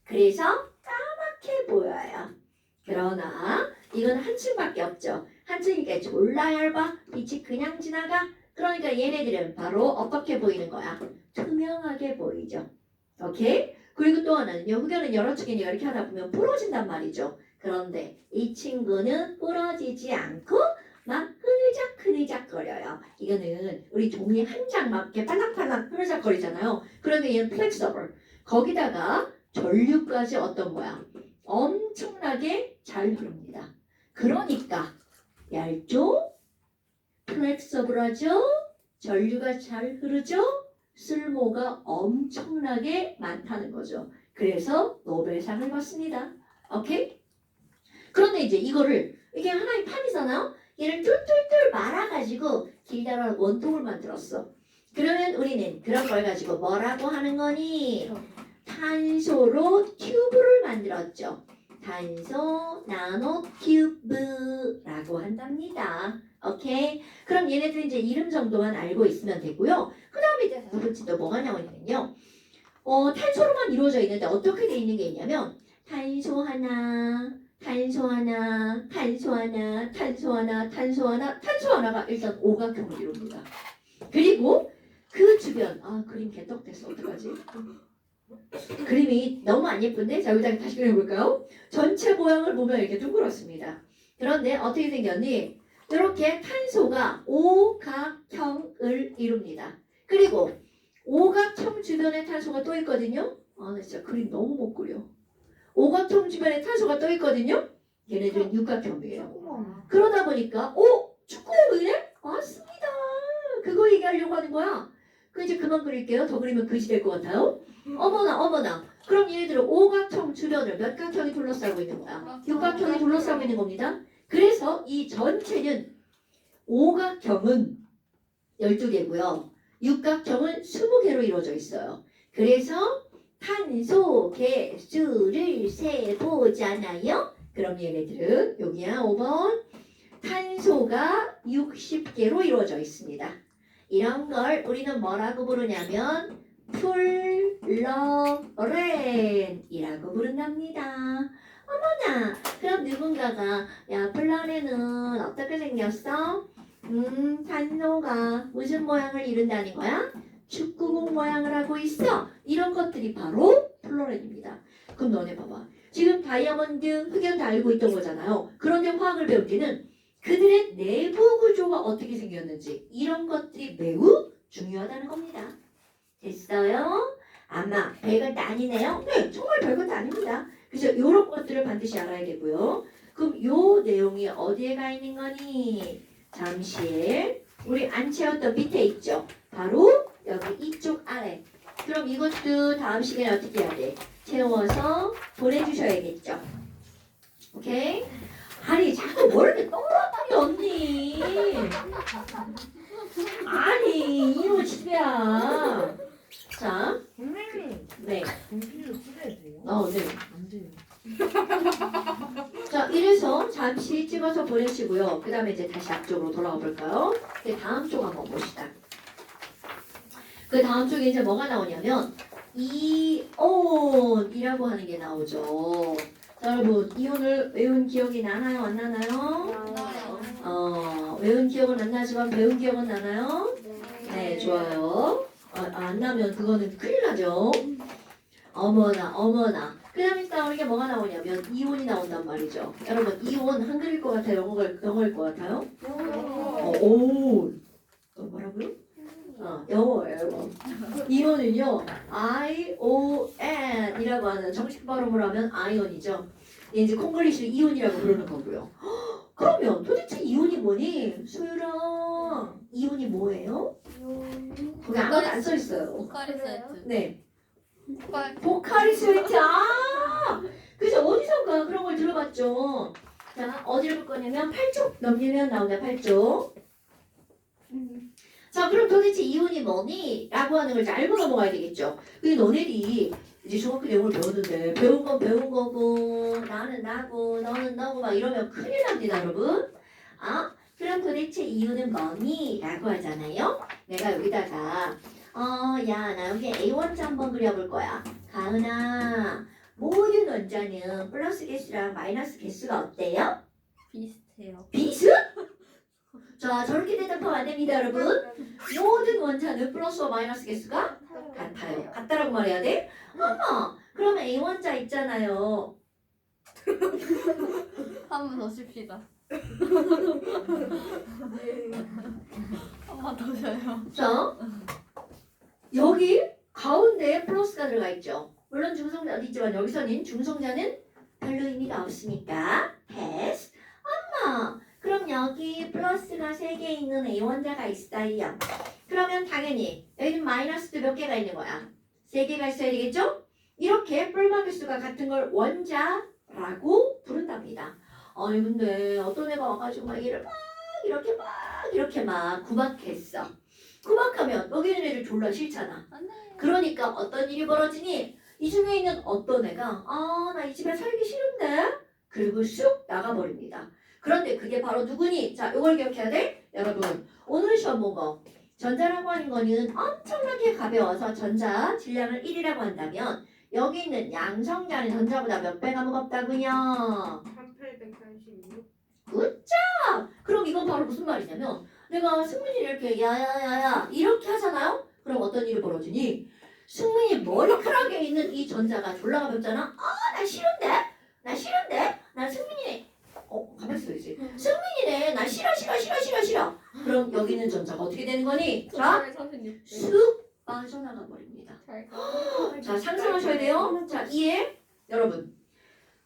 그래서 까맣게 보여요. 그러나 이건 한 층밖에 없죠. 한 층이니까 졸라 얇아. 빛이 그냥 지나가. 그러니까 얘네들은 바로 어떻게 보이는 거야? 투명하게 보이죠. 오케이? 그리고 또 하나는요. 흑연은 여러 층이니까 이렇게 하다 보면 부러진단 말이죠. 그런데 이 친구는 부러지지 않고 막 흐느적흐느적거려요. 이거는 우리 종이 한 장 막 이렇게 팔랑팔랑 흐느적거리잖아요. 그런데 얘는 플렉서블. 거기다가 전류까지 어떤 거야? 엄청나게 잘 흐릅니다. 그러니까 얇죠? 플렉서블하죠? 전류가 잘 흐르죠? 쓸모가 엄청나게 많다는 거죠. 그래서 노벨상을 받습니다. 오케이? 그런데 이제 이거를 이게 하나의 판이잖아요. 얘를 툴툴툴 말아가지고 길다란 원통을 만들었어. 그러면 우리는 그런 걸 가지고 뭐라고 하는 거니? 탄소로 튜브를 만들었죠. 탄소 나노 튜브라고 한답니다. 오케이? 그럼 얘네들 이제 이름 정도만 알고 있으면 되고요. 그 다음에 이제 두 번째 또 뭐가 나오냐면요. 탄소로만 이루어져 있는데 어떻게 돼 있는 게 있냐면 탄소 하나, 탄소 하나, 탄소 하나, 탄소 하나, 탄소 하나, 탄소 하나가 일단 오각형을 이룹니다. 그리고 그 주변 그림 개떡됐어. 어떡하지? 그림이 너무 안 예쁜데? 자, 여기다 다시 그려볼까요? 전체 모양을 보면 이렇게 둥그렇습니다. 그런데 어떻게 생겼니? 이렇게 탄소가 오각형을 이룹니다. 그리고 오각형 주변에 탄소가 또 있거든요. 나 진짜 그림 너무 못 그려. 오각형 주변에 탄소가 또 있거든요. 얘네들은 육각형이에요. 그러다 보니까 축구공이네? 맞습니다. 그거 얘기하려고 하는 거야. 그 이제 그만 그릴게요. 더 그리면 글씨 될 것 같아요. 어머나. 그럼 얘네들은 오각형 주변을 몇 각형이 둘러싸고 있는 거야? 육각형이 둘러싸고 있는 겁니다. 그래서 이 전체는 오각형은 12개고요. 육각형은 20개로 이루어져 있어요. 그래서 탄소 개수를 세보잖아요. 그럼 얘네들은 여기야 5번 탄소가 60개로 이루어져 있습니다. 이런 걸 우리는 뭐라고 부르냐면 플로렌이라고 부른답니다. 어머나, 그럼 누군가가 야 플로렌은 어떻게 생겼어? 탄소가 무슨 모양을 이룬다는 거야? 축구공 모양을 하고 있어. 이런 것들이 바로 플로렌입니다. 그럼 너네 봐봐. 지금 다이아몬드, 흑연 다 알고 있던 거잖아요. 그런데 화학을 배울 때는 그들의 내부 구조가 어떻게 생겼는지 이런 것들이 매우 중요하다는 겁니다. 됐어요? 아마 별것도 아니네요. 네, 정말 별것도 아닙니다. 그래서 이런 것들을 반드시 알아야 되고요. 그럼 요 내용이 어디에 가 있는 거니? 잠시 우리 안 채웠던 밑에 있죠. 바로 여기 이쪽 아래. 그럼 이것도 다음 시간에 어떻게 해야 돼? 채워서 보내주셔야겠죠. 오케이? 아니 자꾸 뭘 이렇게 떠들었다니 언니. 아니 이놈의 집이야. 자, 선생님, 네. 공필로 찍어야 돼요? 네. 안 돼요. 자, 이래서 잠시 찍어서 보내시고요. 그 다음에 이제 다시 앞쪽으로 돌아가 볼까요? 그 다음 쪽 한번 봅시다. 그 다음 쪽에 이제 뭐가 나오냐면 이온이라고 하는 게 나오죠. 자, 여러분 이온을 외운 기억이 나나요? 안 나나요? 외운 기억은 안 나지만 배운 기억은 나나요? 네, 좋아요. 안 나면 그거는 큰일 나죠. 어머나. 그 다음에 나오는 게 뭐가 나오냐면 이온이 나온단 말이죠. 여러분 이온 한글일 것 같아요? 영어일 것 같아요? 오. 뭐라고요? 영어예요, 여러분. 이온은요, ION이라고 하는 정식 발음을 하면 아이온이죠. 이제 콩글리시로 이온이라고 부르는 거고요. 그러면 도대체 이온이 뭐니? 수유랑 이온이 뭐예요? 거기 아무것도 안 써 있어요. 포카리 세트. 네. 포카리. 보카리 스웨트. 그죠? 어디선가 그런 걸 들어봤죠. 자, 어디를 볼 거냐면 8쪽 넘기면 나온다. 8쪽. 자, 그럼 도대체 이온이 뭐니? 라고 하는 걸 이제 알고 넘어가야 되겠죠. 근데 너네들이 이제 중학교 내용을 배웠는데 배운 건 배운 거고 나는 나고 너는 너고 막 이러면 큰일 납니다, 여러분. 아, 그럼 도대체 이유는 뭐니? 라고 하잖아요. 내가 여기다가 야, 나 여기 A 원자 한번 그려볼 거야. 가은아, 모든 원자는 플러스 개수랑 마이너스 개수가 어때요? 비슷해요. 비슷? 자, 저렇게 대답하면 안 됩니다, 여러분. 모든 원자는 플러스와 마이너스 개수가 같아요. 같다라고 말해야 돼? 어머, 그러면 A 원자 있잖아요. 한 번 더 씁시다. 한 번 더 줘요. 자, 여기 가운데에 플러스가 들어가 있죠. 물론 중성자 어디 있지만 여기서는 중성자는 별로 의미가 없으니까 패스. 엄마, 그럼 여기 플러스가 3개 있는 A 원자가 있어요. 그러면 당연히 여기는 마이너스도 몇 개가 있는 거야? 3개가 있어야 되겠죠? 이렇게 뿔마 개수가 같은 걸 원자라고 부른답니다. 아니 근데 어떤 애가 와가지고 막 얘를 막 이렇게 막 구박했어. 구박하면 여기 있는 애들 졸라 싫잖아. 안 돼. 그러니까 어떤 일이 벌어지니 이 중에 있는 어떤 애가 나 이 집에 살기 싫은데 그리고 쑥 나가버립니다. 그런데 그게 바로 누구니? 자, 이걸 기억해야 돼. 여러분, 오늘 시험 보고 전자라고 하는 거는 엄청나게 가벼워서 전자 질량을 1이라고 한다면 여기 있는 양성자는 전자보다 몇 배가 무겁다고요? 1836. 굿자! 그럼 이건 바로 무슨 말이냐면 내가 승민이 이렇게 야야야야 이렇게 하잖아요? 그럼 어떤 일이 벌어지니? 승민이 머리카락에 있는 이 전자가 졸라 가볍잖아? 나 싫은데? 나 승민이 가만히 있어야지. 승민이네. 나 싫어. 그럼 여기 있는 전자가 어떻게 되는 거니? 자, 36배. 쑥 빠져나가 버립니다. 잘 자, 상상하셔야 돼요. 자, 이해? 여러분,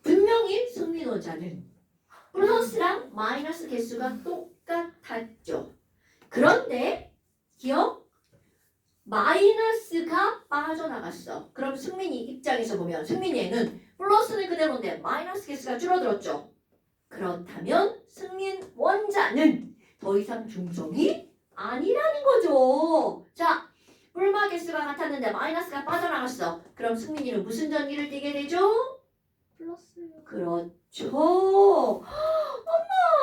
분명히 승민 원자는 플러스랑 마이너스 개수가 똑같았죠. 그런데 기억? 마이너스가 빠져나갔어. 그럼 승민이 입장에서 보면 승민이에는 플러스는 그대로인데 마이너스 개수가 줄어들었죠. 그렇다면 승민 원자는 더 이상 중성이 아니라는 거죠. 자, 뿔마 개수가 같았는데 마이너스가 빠져나갔어. 그럼 승민이는 무슨 전기를 띠게 되죠? 플러스요. 그렇죠.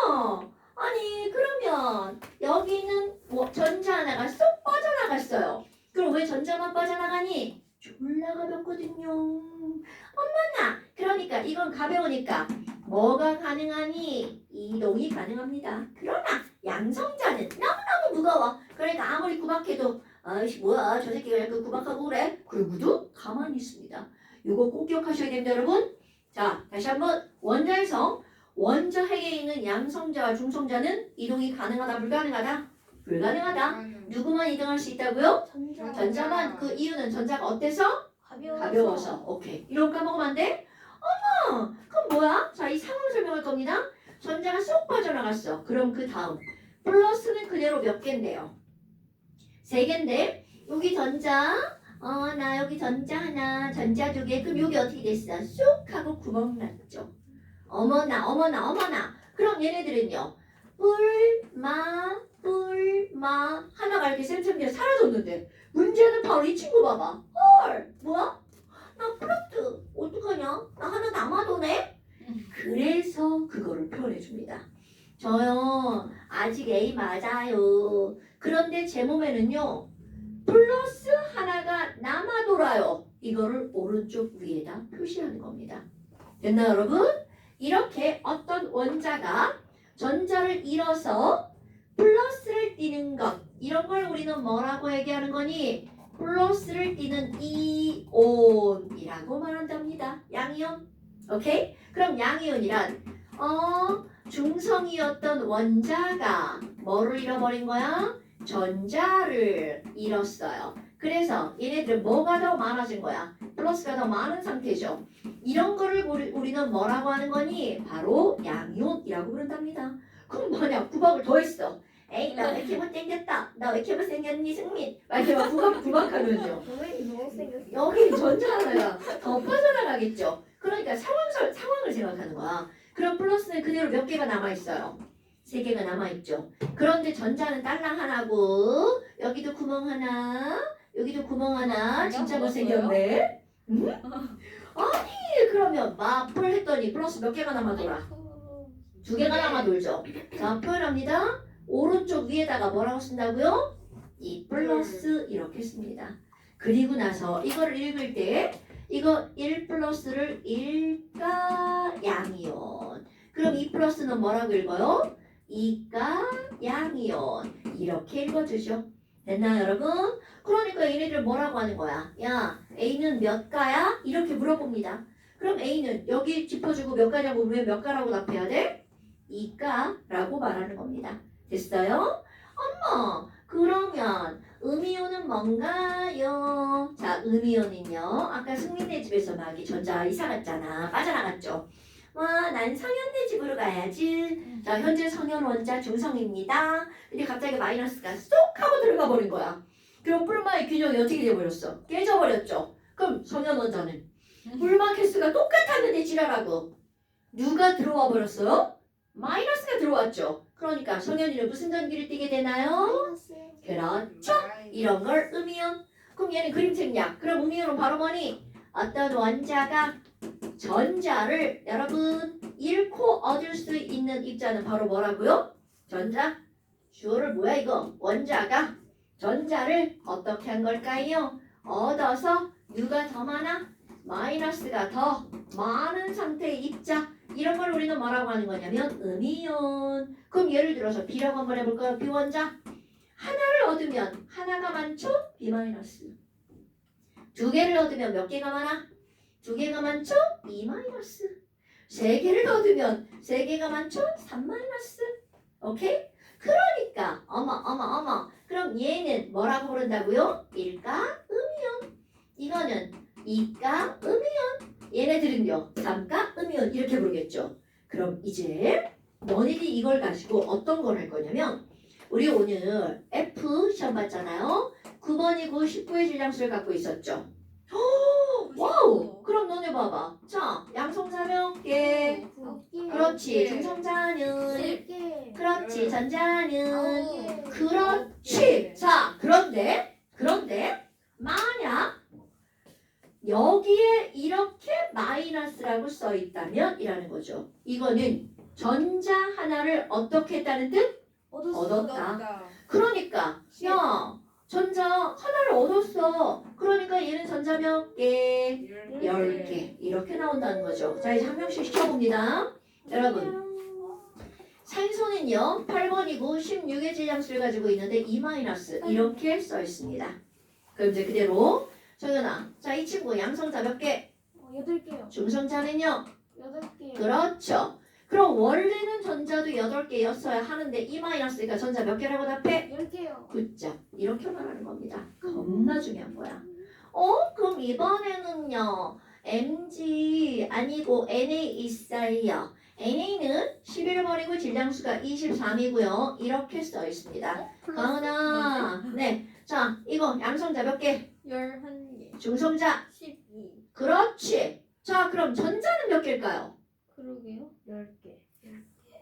엄마, 아니 그러면 여기 있는 전자 하나가 쏙 빠져나갔어요. 그럼 왜 전자만 빠져나가니? 졸라 가볍거든요. 엄마나, 그러니까 이건 가벼우니까 뭐가 가능하니? 이동이 가능합니다. 그러나 양성자는 너무너무 무거워. 그러니까 아무리 구박해도 아이씨 뭐야 저 새끼가 왜 그 구박하고 그래? 그러고도 가만히 있습니다. 이거 꼭 기억하셔야 됩니다, 여러분. 자, 다시 한번 원자에서 원자 핵에 있는 양성자와 중성자는 이동이 가능하다, 불가능하다? 불가능하다. 누구만 이동할 수 있다고요? 전자만. 그 이유는 전자가 어때서? 가벼워서. 오케이. 이런 거 까먹으면 안 돼? 어머, 그럼 뭐야? 자, 이 상황 설명할 겁니다. 전자가 쏙 빠져나갔어. 그럼 그 다음 플러스는 그대로 몇 개인데요? 3개인데 여기 전자 나 여기 전자 하나, 전자 2개. 그럼 여기 어떻게 됐어? 쏙 하고 구멍 났죠. 어머나. 그럼 얘네들은요. 뿔마 하나가 이렇게 쌤쌤이 사라졌는데 문제는 바로 이 친구 봐봐. 헐, 뭐야? 나 플러스 어떡하냐? 나 하나 남아도네? 그래서 그거를 표현해 줍니다. 저요 아직 A 맞아요. 그런데 제 몸에는요 플러스 하나가 남아 돌아요. 이거를 오른쪽 위에다 표시하는 겁니다. 됐나요, 여러분? 이렇게 어떤 원자가 전자를 잃어서 플러스를 띠는 것, 이런 걸 우리는 뭐라고 얘기하는 거니? 플러스를 띠는 이온이라고 말한답니다. 양이온. 오케이? 그럼 양이온이란 중성이었던 원자가 뭐를 잃어버린 거야? 전자를 잃었어요. 그래서 얘네들은 뭐가 더 많아진 거야? 플러스가 더 많은 상태죠. 이런 거를 우리는 뭐라고 하는 거니? 바로 양이온이라고 부른답니다. 그럼 만약 구박을 더 했어. 에이, 나 왜 이렇게 못생겼다. 나 왜 이렇게 못생겼니, 승민? 막 이렇게 막 구박하면요. 여기 전자 하나가 더 빠져나가겠죠. 그러니까 상황을 생각하는 거야. 그럼 플러스는 그대로 몇 개가 남아있어요? 3개가 남아있죠. 그런데 전자는 딸랑 하나고 여기도 구멍 하나, 여기도 구멍 하나. 진짜 못생겼네. 응? 아니 그러면 마플 했더니 플러스 몇 개가 남아돌아? 2개가 남아돌죠. 자 표현합니다. 오른쪽 위에다가 뭐라고 쓴다고요? 이 플러스 이렇게 씁니다. 그리고 나서 이거를 읽을 때 이거 1 플러스를 일가 양이온. 그럼 2 플러스는 뭐라고 읽어요? 이가 양이온. 이렇게 읽어주죠. 됐나요 여러분? 그러니까 얘네들 뭐라고 하는 거야? 야 A는 몇 가야? 이렇게 물어봅니다. 그럼 A는 여기 짚어주고 몇 가냐고 물으면 몇 가라고 답해야 돼? 2가라고 말하는 겁니다. 됐어요? 어머 그러면 음이온은 뭔가요? 자 음이온은요 아까 승민네 집에서 막 이 전자 이사 갔잖아. 빠져나갔죠. 와 난 성현네 집으로 가야지. 자 현재 성현 원자 중성입니다. 근데 갑자기 마이너스가 쏙 하고 들어가 버린 거야. 그럼 뿔마의 균형이 어떻게 돼버렸어? 깨져버렸죠. 그럼 성현 원자는 뿔마 개수가 똑같았는데 지랄하고 누가 들어와 버렸어요? 마이너스가 들어왔죠. 그러니까 성현이는 무슨 전기를 띠게 되나요? 그렇죠. 이런 걸 음이온. 그럼 얘는 그림책이야. 그럼 음이온은 바로 뭐니? 어떤 원자가 전자를 여러분 잃고 얻을 수 있는 입자는 바로 뭐라고요? 전자. 주어를 뭐야 이거? 원자가 전자를 어떻게 한 걸까요? 얻어서 누가 더 많아? 마이너스가 더 많은 상태의 입자. 이런 걸 우리는 뭐라고 하는 거냐면 음이온. 그럼 예를 들어서 B라고 한번 해볼까요? B원자. 하나를 얻으면 하나가 많죠? B 마이너스. 2개를 얻으면 몇 개가 많아? 2개가 많죠? 2 마이너스. 3개를 얻으면 3개가 많죠? 3 마이너스. 오케이? 그러니까 어머. 그럼 얘는 뭐라고 부른다고요? 1가 음이온. 이거는 2가 음이온. 얘네들은요 3가 음이온 이렇게 부르겠죠. 그럼 이제 너네들이 이걸 가지고 어떤 걸 할 거냐면 우리 오늘 F 시험 봤잖아요. 9번이고 19의 질량수를 갖고 있었죠. 와우! 그럼 너네 봐봐. 자, 양성자 몇 개? 그렇지. 중성자는? 그렇지. 전자는? 그렇지. 자, 그런데 만약 여기에 이렇게 마이너스라고 써 있다면 이라는 거죠. 이거는 전자 하나를 어떻게 했다는 뜻? 얻었다. 그러니까 야 전자 하나를 얻었어. 그러니까 얘는 전자 몇 개? 10개. 이렇게 나온다는 거죠. 자 이제 한 명씩 시켜봅니다. 여러분 산소는요 8번이고 16의 질량수를 가지고 있는데 2 마이너스 이렇게 써 있습니다. 그럼 이제 그대로 정연아 자 이 친구 양성자 몇 개? 8개요. 중성자는요? 8개. 그렇죠. 그럼 원래는 전자도 8개였어야 하는데 2 마이너스니까 전자 몇 개라고 답해? 10개요. 굿잡. 이렇게 말하는 겁니다. 겁나 중요한 거야. 그럼 이번에는요. Mg 아니고 Na 있어요. Na는 11번이고 질량수가 23이고요. 이렇게 써 있습니다. 가은아. 네. 자, 이거 양성자 몇 개? 11개. 중성자. 12. 그렇지. 자, 그럼 전자는 몇 개일까요? 그러게요. 10개.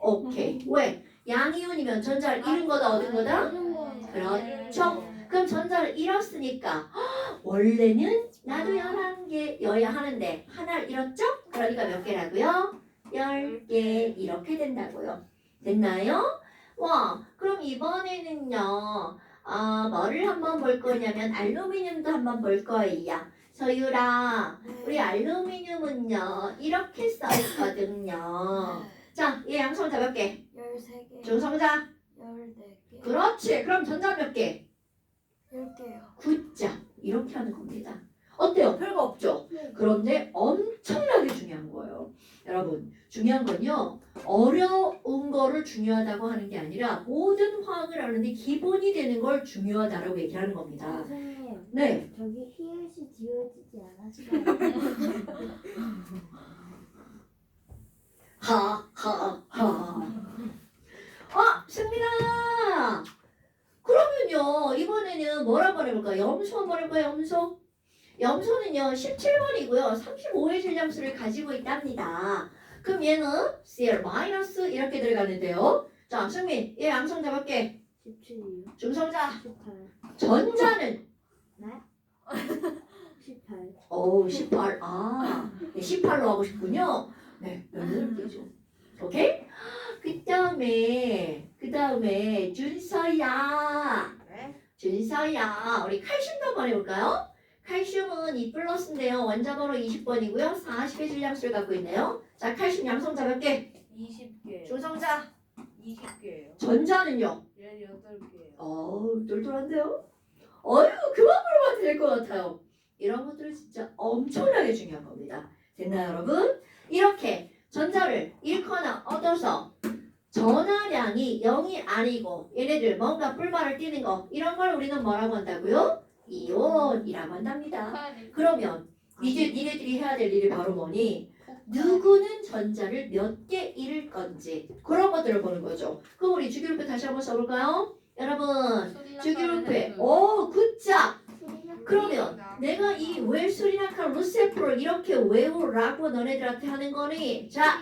오케이. 왜? 양이온이면 전자를 잃은 거다 얻은 거다? 이런 거. 그렇죠. 그럼 전자를 잃었으니까 원래는 나도 11개여야 하는데 하나를 잃었죠? 그러니까 몇 개라고요? 10개 이렇게 된다고요. 됐나요? 와 그럼 이번에는요 뭐를 한번 볼 거냐면 알루미늄도 한번 볼 거예요. 서유라 우리 알루미늄은요 이렇게 써 있거든요. 자, 얘 양성자 몇 개? 13개. 중성자? 14개. 그렇지. 그럼 전자 몇 개? 10개요. 굿자. 이렇게 하는 겁니다. 어때요? 별거 없죠? 그런데 엄청나게 중요한 거예요. 여러분, 중요한 건요. 어려운 거를 중요하다고 하는 게 아니라 모든 화학을 하는데 기본이 되는 걸 중요하다라고 얘기하는 겁니다. 선생님, 네. 저기 히읗이 지워지지 않았어요. 승민아! 그러면요, 이번에는 뭐라고 해볼까요? 염소 한번 해볼까요? 염소? 염소는요, 17번이고요. 35의 질량수를 가지고 있답니다. 그럼 얘는 CL 마이너스 이렇게 들어가는데요. 자, 승민, 얘 양성 잡을게. 17이요. 중성자. 18. 전자는 네? 18. 18. 아, 네, 18로 하고 싶군요. 네, 이렇게 죠 오케이? 그다음에 준서야. 네? 준서야. 우리 칼슘도 한번 해볼까요? 칼슘은 2 플러스인데요. 원자번호 20번이고요. 40의 질량수를 갖고 있네요. 자, 칼슘 양성자 몇 개? 20개. 중성자. 20개예요. 전자는요? 18개예요. 똘똘한데요? 어휴, 그만 물어봐도 될 것 같아요. 이런 것들은 진짜 엄청나게 중요한 겁니다. 됐나요, 여러분? 이렇게 전자를 잃거나 얻어서 전하량이 0이 아니고 얘네들 뭔가 뿔발을 띄는 거 이런 걸 우리는 뭐라고 한다고요? 이온이라고 한답니다. 그러면 이제 니네들이 해야 될 일이 바로 뭐니? 누구는 전자를 몇 개 잃을 건지 그런 것들을 보는 거죠. 그럼 우리 주기율표 다시 한번 써볼까요? 여러분 주기율표 굿잡. 그러면 내가 이 왜 수리나카 루세프를 이렇게 외우라고 너네들한테 하는 거니? 자,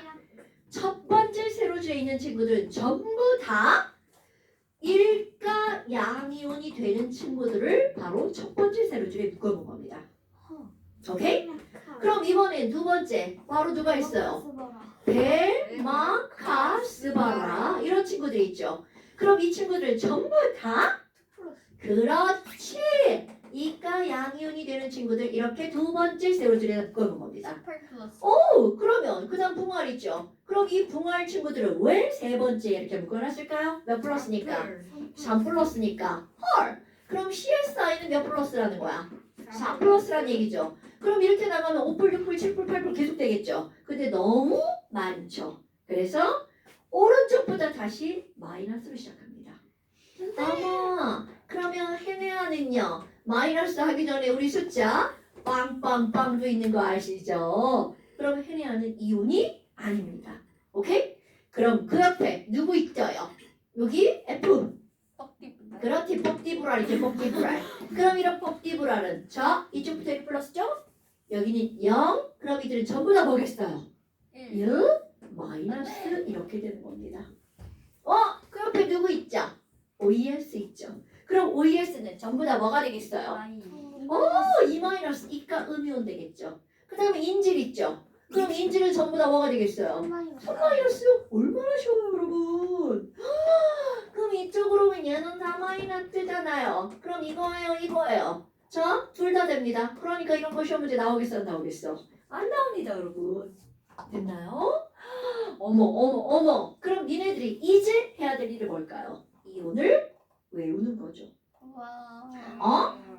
첫 번째 세로주에 있는 친구들은 전부 다 일가 양이온이 되는 친구들을 바로 첫 번째 세로줄에 묶어놓은 겁니다. 오케이? 그럼 이번엔 두 번째 바로 누가 있어요? 벨마카스바라 이런 친구들이 있죠. 그럼 이 친구들 전부 다 그렇지 이가 양이온이 되는 친구들 이렇게 두 번째 세로줄에 묶어놓은 겁니다. 18 플러스. 오 그러면 그 다음 붕알 있죠. 그럼 이 붕알 친구들은 왜 세 번째 이렇게 묶어놨을까요? 몇 플러스니까? 3 플러스니까 헐 그럼 CSI는 몇 플러스라는 거야? 4 플러스라는 얘기죠. 그럼 이렇게 나가면 5풀, 6풀, 7풀, 8풀 계속 되겠죠. 근데 너무 많죠. 그래서 오른쪽보다 다시 마이너스로 시작합니다. 어머 그러면 헤네아는요 마이너스 하기 전에 우리 숫자 빵빵빵도 있는 거 아시죠? 그럼 헤네아는 이온이 아닙니다. 오케이? 그럼 그 옆에 누구 있어요? 여기 F 그렇지 뻑디브랄 이렇게 뻑디브랄 그럼 이런 뻑디브랄은 자 이쪽부터 1 플러스죠? 여기는 0 그럼 이들은 전부 다 뭐겠어요? 1 마이너스 이렇게 되는 겁니다. 그 옆에 누구 있죠? OES 있죠. 그럼 OES는 전부 다 뭐가 되겠어요? 2 마이너스 이가 음이온 되겠죠. 그 다음에 인질 있죠. 그럼 인질은 전부 다 뭐가 되겠어요? 3 마이너스 얼마나 쉬워요 여러분. 그럼 이쪽으로 오면 얘는 다 마이너스잖아요. 그럼 이거예요. 자, 둘 다 됩니다. 그러니까 이런 거 시험 문제 나오겠어 안 나오겠어? 안 나옵니다 여러분. 됐나요? 어머 그럼 니네들이 이제 해야 될 일이 뭘까요? 이온을 외우는 거죠.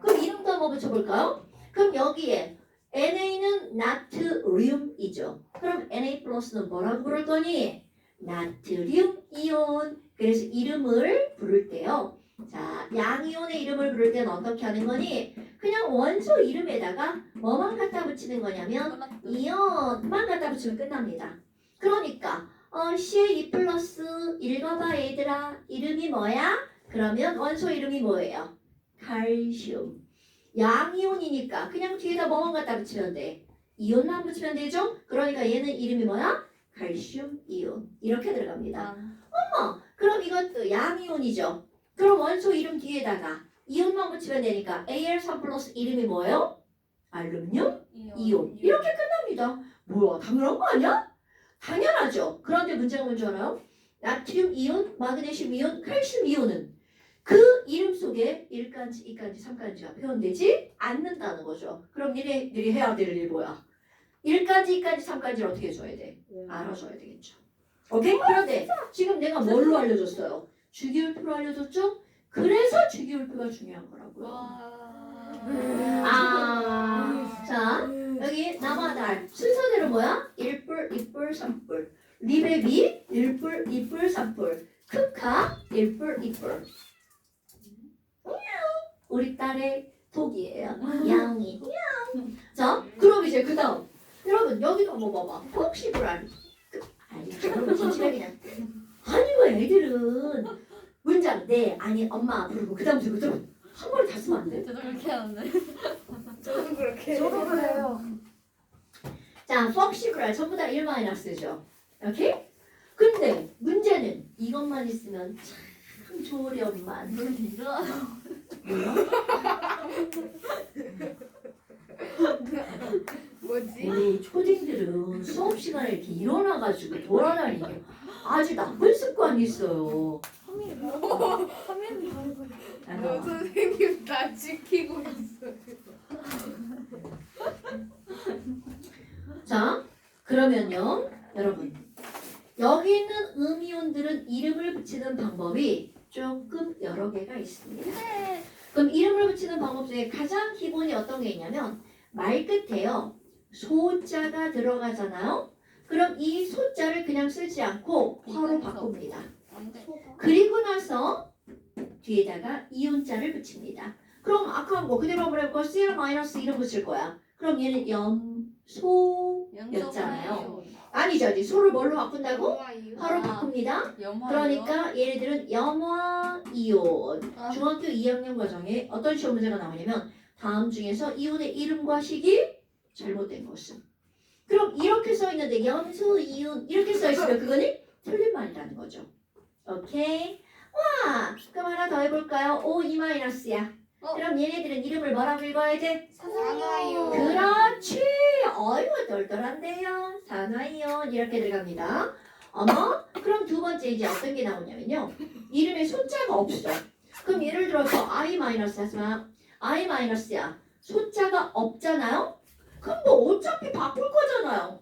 그럼 이름도 한번 붙여볼까요? 그럼 여기에 NA는 나트륨이죠. 그럼 Na 플러스는 뭐라고 부를 거니? 나트륨 이온. 그래서 이름을 부를 때요. 자, 양이온의 이름을 부를 때는 어떻게 하는 거니? 그냥 원소 이름에다가 뭐만 갖다 붙이는 거냐면 이온만 갖다 붙이면 끝납니다. 그러니까 CA2 플러스 읽어봐 얘들아. 이름이 뭐야? 그러면 원소 이름이 뭐예요? 칼슘. 양이온이니까 그냥 뒤에다 뭐만 갖다 붙이면 돼. 이온만 붙이면 되죠? 그러니까 얘는 이름이 뭐야? 칼슘 이온. 이렇게 들어갑니다. 그럼 이것도 양이온이죠. 그럼 원소 이름 뒤에다가 이온만 붙이면 되니까 Al3 플러스 이름이 뭐예요? 알루미늄 이온. 이렇게 끝납니다. 뭐야 당연한 거 아니야? 당연하죠. 그런데 문제가 뭔지 알아요? 나트륨 이온, 마그네슘 이온, 칼슘 이온은 그 이름 속에 1간지, 2간지, 3간지가 표현되지 않는다는 거죠. 그럼 니네들이 해야 될 일 뭐야? 1간지, 2간지, 3간지를 어떻게 해줘야 돼? 알아줘야 되겠죠. 오케이? 그런데 지금 내가 뭘로 알려줬어요? 주기율표로 알려줬죠? 그래서 주기율표가 중요한 거라고요. 자 여기 남아날 순서대로 뭐야? 1뿔, 2뿔, 3뿔 리베비 1뿔, 2뿔, 3뿔 크카 1뿔, 2뿔 우리 딸의 독이에요. 야옹이 자 그럼 이제 그 다음 여러분 여기도 한번 봐봐. 혹시 불안 아니 여러분 진짜 그냥 아니 왜 애들은 문장 네 아니 엄마 부르고 그 다음 주고 좀 한 번에 다 쓰면 안 돼? 저도 그렇게 하는데. 저도 그렇게 저도 그래요. 자, 퍽시브랄 전부 다 1 마이너스죠. 오케이? 근데 문제는 이것만 있으면 참 좋으련만. 넌 이거 뭐야? 뭐지? 우리 초딩들은 수업 시간에 이렇게 일어나가지고 돌아다니는 게 아주 나쁜 습관이 있어요. 화면이 다르고 너 선생님 나 지키고 있어요. 자, 그러면요, 여러분. 여기 있는 음이온들은 이름을 붙이는 방법이 조금 여러 개가 있습니다. 그럼 이름을 붙이는 방법 중에 가장 기본이 어떤 게 있냐면 말 끝에요. 소자가 들어가잖아요. 그럼 이 소자를 그냥 쓰지 않고 화로 바꿉니다. 안돼. 그리고 나서 뒤에다가 이온자를 붙입니다. 그럼 아까 뭐 그대로 한번 해볼까? C랑 마이너스 이름 붙일 거야. 그럼 얘는 염소였잖아요. 아니죠. 이제 소를 뭘로 바꾼다고? 화로 바꿉니다. 그러니까 얘네들은 염화 이온. 중학교 2학년 과정에 어떤 시험 문제가 나오냐면 다음 중에서 이온의 이름과 식이 잘못된 것은. 그럼 이렇게 써 있는데 염소 이온 이렇게 써 있으면 그거는 틀린 말이라는 거죠. 오케이? 와! 그럼 하나 더 해볼까요? O E 마이너스야. 그럼 얘네들은 이름을 뭐라고 읽어야 돼? 산화이온. 그렇지. 어이구 똘똘한데요. 산화이온 이렇게 들어갑니다. 어머? 그럼 두 번째 이제 어떤 게 나오냐면요. 이름에 소자가 없어. 그럼 예를 들어서 I 마이너스 하지만 I 마이너스야. 소자가 없잖아요. 그럼 뭐 어차피 바꿀 거잖아요.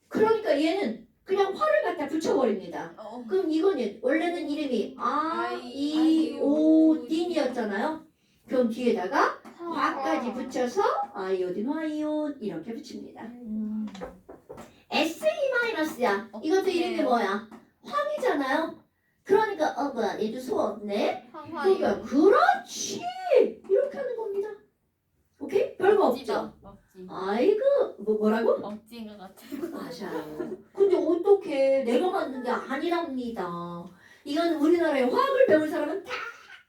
그러니까 얘는 그냥 화를 갖다 붙여버립니다. 그럼 이거는 원래는 이름이 아이오딘이었잖아요. 그럼 뒤에다가 화까지 붙여서 아이오딘 화이온 이렇게 붙입니다. SE-야. 이것도 이름이 뭐야? 황이잖아요. 그러니까 뭐야 얘도 소 없네. 그러니까 그렇지 이렇게 하는 겁니다. 오케이? 별거 없죠? 아이고 뭐라고? 억지인 것 같아. 맞아요. 근데 어떻게 내가 만든 게 아니랍니다. 이건 우리나라의 화학을 배운 사람은 다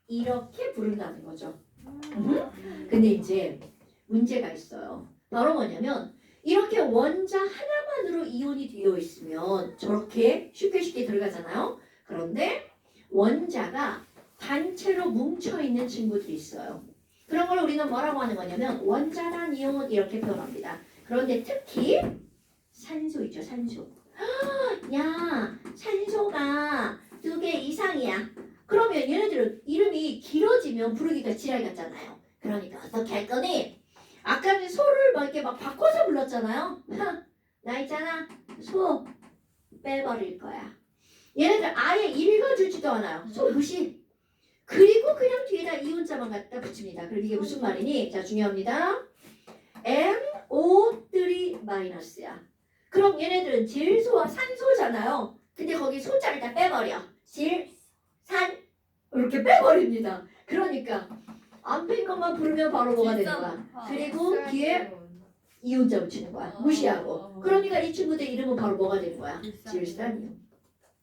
이렇게 부른다는 거죠. 근데 이제 문제가 있어요. 바로 뭐냐면 이렇게 원자 하나만으로 이온이 되어 있으면 저렇게 쉽게 들어가잖아요. 그런데 원자가 단체로 뭉쳐있는 친구들이 있어요. 그런 걸 우리는 뭐라고 하는 거냐면 원자단 이온 이렇게 표현합니다. 그런데 특히 산소 있죠, 산소. 야, 산소가 2개 이상이야. 그러면 얘네들은 이름이 길어지면 부르기가 지랄 같잖아요. 그러니까 어떻게 할 거니? 아까는 소를 막 이렇게 막 바꿔서 불렀잖아요. 나 있잖아, 소 빼버릴 거야. 얘네들 아예 읽어주지도 않아요. 소 무시. 그리고 그냥 뒤에다 이온자만 갖다 붙입니다. 그럼 이게 무슨 말이니? 자, 중요합니다. NO3-야. 그럼 얘네들은 질소와 산소잖아요. 근데 거기 소자를 다 빼버려. 질, 산 이렇게 빼버립니다. 그러니까 안 뺀 것만 부르면 바로 뭐가 되는 거야. 그리고 뒤에 이온자 붙이는 거야. 무시하고. 그러니까 이 친구들 이름은 바로 뭐가 되는 거야. 질산이온.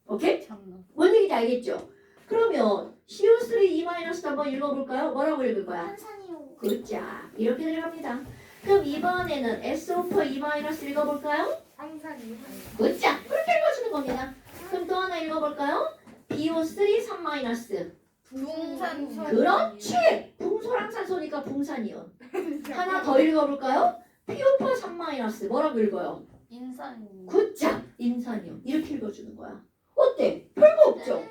오케이? 참나. 뭔 얘기인지 알겠죠? 그러면 CO3E- 한번 읽어볼까요? 뭐라고 읽을 거야? 한산이온. 굿자 이렇게 들어갑니다. 그럼 이번에는 SO4E- 읽어볼까요? 한산이온. 굿자 그렇게 읽어주는 겁니다. 그럼 또 하나 읽어볼까요? BO3 3- 붕산소. 그렇지! 붕소랑 산소니까 붕산이온. 하나 더 읽어볼까요? PO4 3- 뭐라고 읽어요? 인산. 굿자 인산이온 이렇게 읽어주는 거야. 어때? 별거 없죠?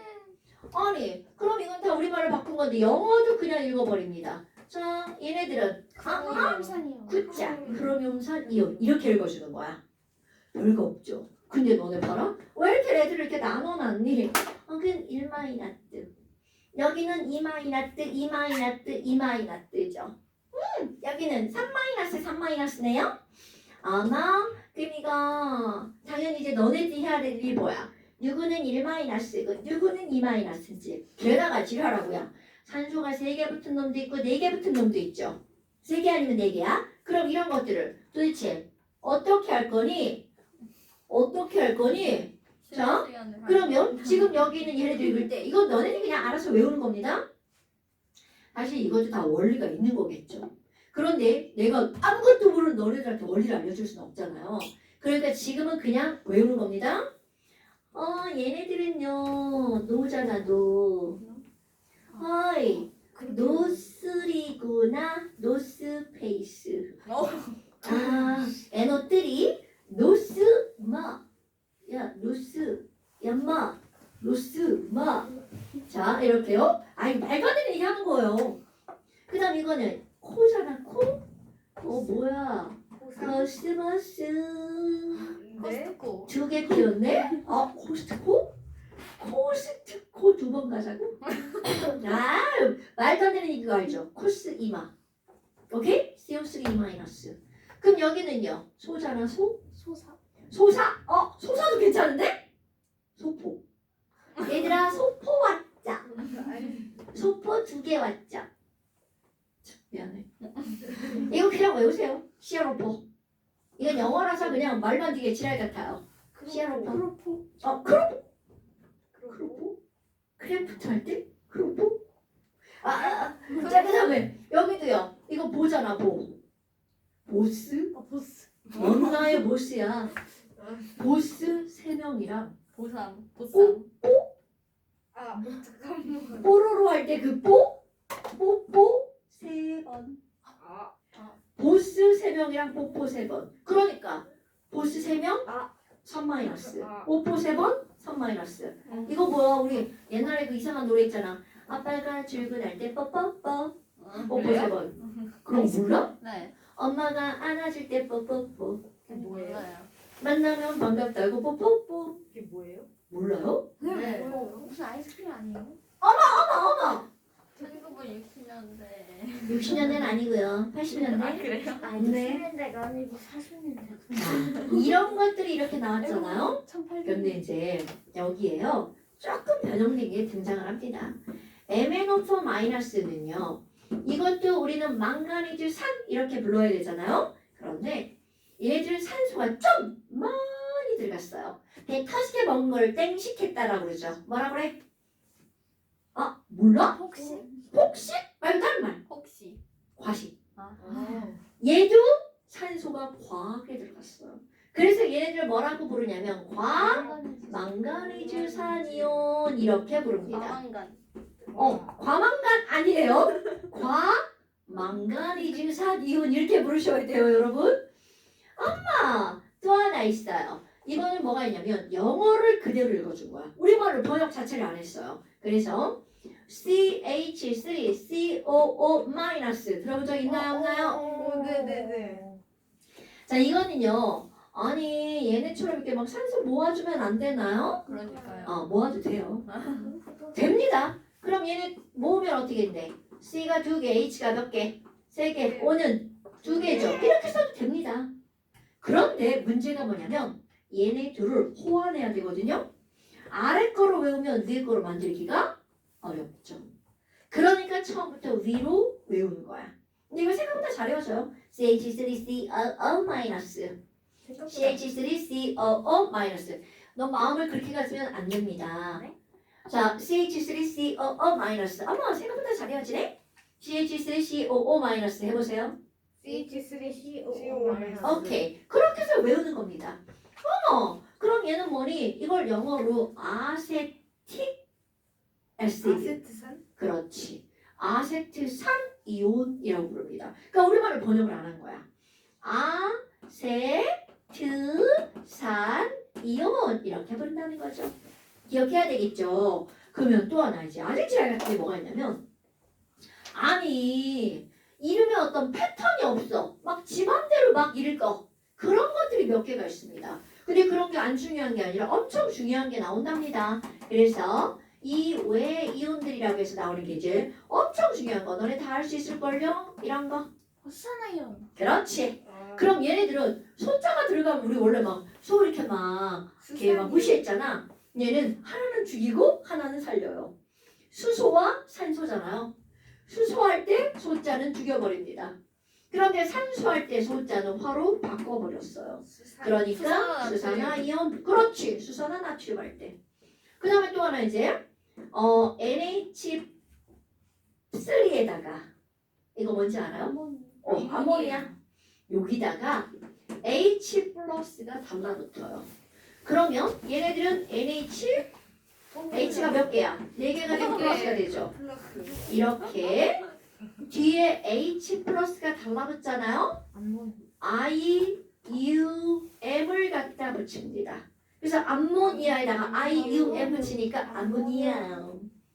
아니 그럼 이건 다 우리말로 바꾼 건데 영어도 그냥 읽어버립니다. 자 얘네들은 한산이온. 굿자 크로뇽산 이온 이렇게 읽어주는 거야. 별거 없죠. 근데 너네 봐라. 왜 이렇게 애들을 이렇게 나눠놨니? 그건 1-죠. 여기는 2-2-2-죠. 여기는 3-3-네요. 아마 그럼 이거 당연히 이제 너네들이 해야 될 일이 뭐야? 누구는 1-고 누구는 2-지. 게다가 지랄하고요. 산소가 3개 붙은 놈도 있고 4개 붙은 놈도 있죠. 3개 아니면 4개야? 그럼 이런 것들을 도대체 어떻게 할 거니? 어떻게 할 거니? 자, 그러면 지금 여기 있는 얘네들 읽을 때 이건 너네들이 그냥 알아서 외우는 겁니다. 사실 이것도 다 원리가 있는 거겠죠. 그런데 내가 아무것도 모르는 너네들한테 원리를 알려줄 수는 없잖아요. 그러니까 지금은 그냥 외우는 겁니다. 얘네들은요 노잖아 노. 어이 노스리구나 노스페이스. 에너들이 노스 마. 야 노스 야마 노스 마. 자 이렇게요. 아니 말도 안 되는 얘기 하는 거예요. 그 다음 이거는 코잖아 코. 뭐야 코스모스. 네. 코스트코. 두 개 피웠네? 코스트코? 코스트코 두 번 가자고? 말도 안 되는 이거 알죠? 코스 이마. 오케이? CO3 마이너스. 그럼 여기는요? 소잖아, 소? 소사. 소사? 소사도 괜찮은데? 소포. 얘들아, 소포 왔자. 소포 두 개 왔자. 미안해. 이거 그냥 외우세요. 시아로포. 이건 영어라서 그냥 말만 되게 지랄 같아요. 시아로포. 크로포. 크로포? 크래프트 할 때? 크로포? 자, 그 다음에 여기도요. 이거 보잖아, 보. 보스? 보스. 엄마의 보스야. 보스 3명이랑 보쌈. 잠깐만. 뽀로로 할 때 그 뽀? 뽀뽀 3번. 보스 3명이랑 뽀뽀 3번. 그러니까 보스 3명? 3 마이너스. 뽀뽀 3번? 3 마이너스. 이거 뭐야? 우리 옛날에 그 이상한 노래 있잖아. 아빠가 출근할 때 뽀뽀뽀. 뽀뽀 3번. 그럼 몰라? 네. 엄마가 안아줄 때 뽀뽀뽀. 몰라요. 만나면 반갑다고 뽀뽀뽀. 이게 뭐예요? 몰라요? 네. 뭐예요? 무슨 아이스크림 아니에요? 어머! 1960년대. 60년대는 아니고요. 80년대. 그래요? 네. 60년대가 아니고 40년대. 자, 이런 것들이 이렇게 나왔잖아요. 1800년. 근데 이제 여기에요. 조금 변형된 게 등장을 합니다. MnO4 마이너스는요. 이것도 우리는 망가니즈 산 이렇게 불러야 되잖아요. 그런데 얘네들은 산소가 좀 많이 들어갔어요. 배 터지게 먹은 걸 땡식했다라고 그러죠. 뭐라 그래? 몰라? 혹시? 폭식? 말고 다른 말. 혹시. 과식. 아. 얘도 산소가 과하게 들어갔어요. 그래서 얘네들 뭐라고 부르냐면 망가니즈 산이온 이렇게 부릅니다. 망간. 과망간 아니에요. 과망가니즈 산이온 이렇게 부르셔야 돼요, 여러분. 또 하나 있어요. 이거는 뭐가 있냐면 영어를 그대로 읽어준 거야. 우리말로 번역 자체를 안 했어요. 그래서 CH3COO 마이너스 들어본 적 있나요, 없나요? 네네네. 자, 이거는요. 아니 얘네처럼 이렇게 막 산소 모아주면 안 되나요? 그러니까요. 모아도 돼요. 됩니다. 그럼 얘네 모으면 어떻게 돼? C가 2개, H가 몇 개? 3개, O는 2개죠. 이렇게 써도 됩니다. 그런데 문제가 뭐냐면 얘네 둘을 호환해야 되거든요. 아래 거로 외우면 위에 거로 만들기가 어렵죠. 그러니까 처음부터 위로 외우는 거야. 근데 이거 생각보다 잘 외워져요. CH3COO 마이너스 CH3COO 마이너스. 너 마음을 그렇게 가지면 안 됩니다. 자, CH3COO 마이너스. 어머, 생각보다 잘 외워지네. CH3COO 마이너스 해보세요. CH3CO. 오케이. 그렇게 해서 외우는 겁니다. 그럼 얘는 뭐니? 이걸 영어로 아세틱 에시드. 아세트산? 그렇지. 아세트산 이온이라고 부릅니다. 그러니까 우리말로 번역을 안 한 거야. 아세트산 이온 이렇게 부른다는 거죠. 기억해야 되겠죠. 그러면 또 하나 이제 아재치랄 같은 게 뭐가 있냐면 아니 이름에 어떤 패턴이 없어. 막 지 맘대로 막 읽어. 그런 것들이 몇 개가 있습니다. 근데 그런 게 안 중요한 게 아니라 엄청 중요한 게 나온답니다. 그래서 이 외 이온들이라고 해서 나오는 게 이제 엄청 중요한 거. 너네 다 할 수 있을걸요? 이런 거. 수산화이온. 그렇지. 그럼 얘네들은 소자가 들어가면 우리 원래 막 소 이렇게 막 이렇게 막 무시했잖아. 얘는 하나는 죽이고 하나는 살려요. 수소와 산소잖아요. 수소할 때 소자는 죽여버립니다. 그런데 산소할 때 소자는 화로 바꿔버렸어요. 그러니까 수산화이온. 그렇지. 수산화 나트륨 할 때. 그 다음에 또 하나 이제 NH3에다가 이거 뭔지 알아요? 아모니아. 여기다가 H 플러스가 달라붙어요. 그러면 얘네들은 NH, H가 몇 개야? 4개가 되면 플러스가 되죠. 플러스. 이렇게 뒤에 H 플러스가 달라붙잖아요. I, U, M을 갖다 붙입니다. 그래서 암모니아에다가 I, U, M 붙이니까 암모니아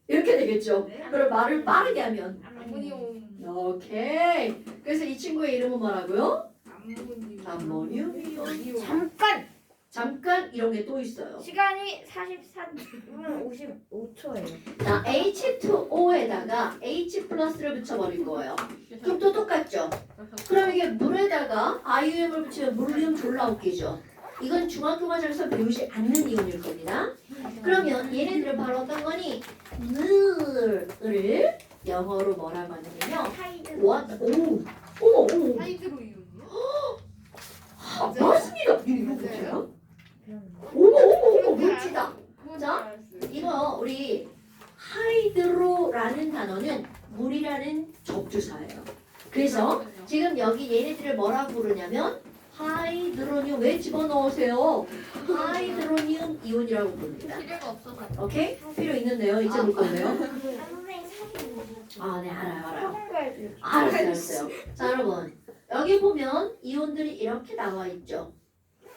이렇게 되겠죠. 그럼 말을 빠르게 하면 아모니움. 오케이. 그래서 이 친구의 이름은 뭐라고요? 아모니움. 암모늄이온. 잠깐 이런 게 또 있어요. 시간이 44분 55초예요. 자, H2O에다가 H 플러스를 붙여버릴 거예요. 그럼 또 똑같죠? 그럼 이게 물에다가 IUM을 붙이면 물리움 졸라 웃기죠? 이건 중학교 과정에서 배우지 않는 이온일 겁니다. 그러면 얘네들은 바로 어떤 거니? 을 영어로 뭐라고 하냐면요. What? 어머. 하이드로 이온이요? 아, 맞습니다. 이거 맞아요? 못해요? 어머, 멋지다. 그건 자, 알았어요. 이거 우리 하이드로라는 단어는 물이라는 접두사예요. 그래서 지금 여기 얘네들을 뭐라고 부르냐면 하이드로늄 왜 집어넣으세요? 하이드로늄 이온이라고 부릅니다. 필요가 없어서. 오케이? 필요 있는데요. 이제 볼 건데요. 선생님 아, 네, 알아요. 소금가루. 알았어요. 자, 여러분. 여기 보면 이온들이 이렇게 나와 있죠.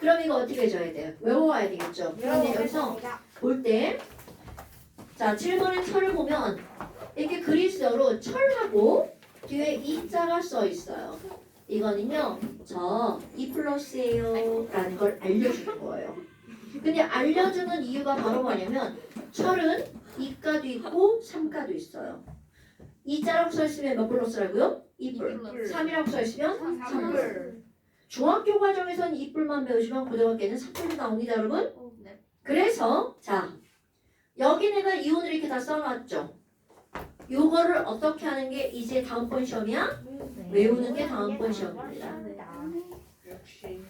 그럼 이거 어떻게 해줘야 돼요? 외워와야 되겠죠. 그런데 여기서 볼 때, 자, 7번의 철을 보면 이렇게 그리스어로 철하고 뒤에 이자가 써 있어요. 이거는요, 저 E 플러스예요 라는 걸 알려주는 거예요. 근데 알려주는 이유가 바로 뭐냐면 철은 2가도 있고 3가도 있어요. 2자라고 써 있으면 몇 플러스라고요? 2뿔. 3이라고 써 있으면 3뿔. 중학교 과정에서는 2뿔만 배우시면 고등학교에는 3뿔도 나옵니다, 여러분. 그래서 자, 여기 내가 이온을 이렇게 다 써놨죠. 요거를 어떻게 하는 게 이제 다음번 시험이야? 외우는 게 다음번 시험입니다. 역시.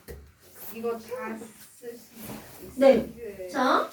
이거 다 쓸 수 있어요. 네. 자,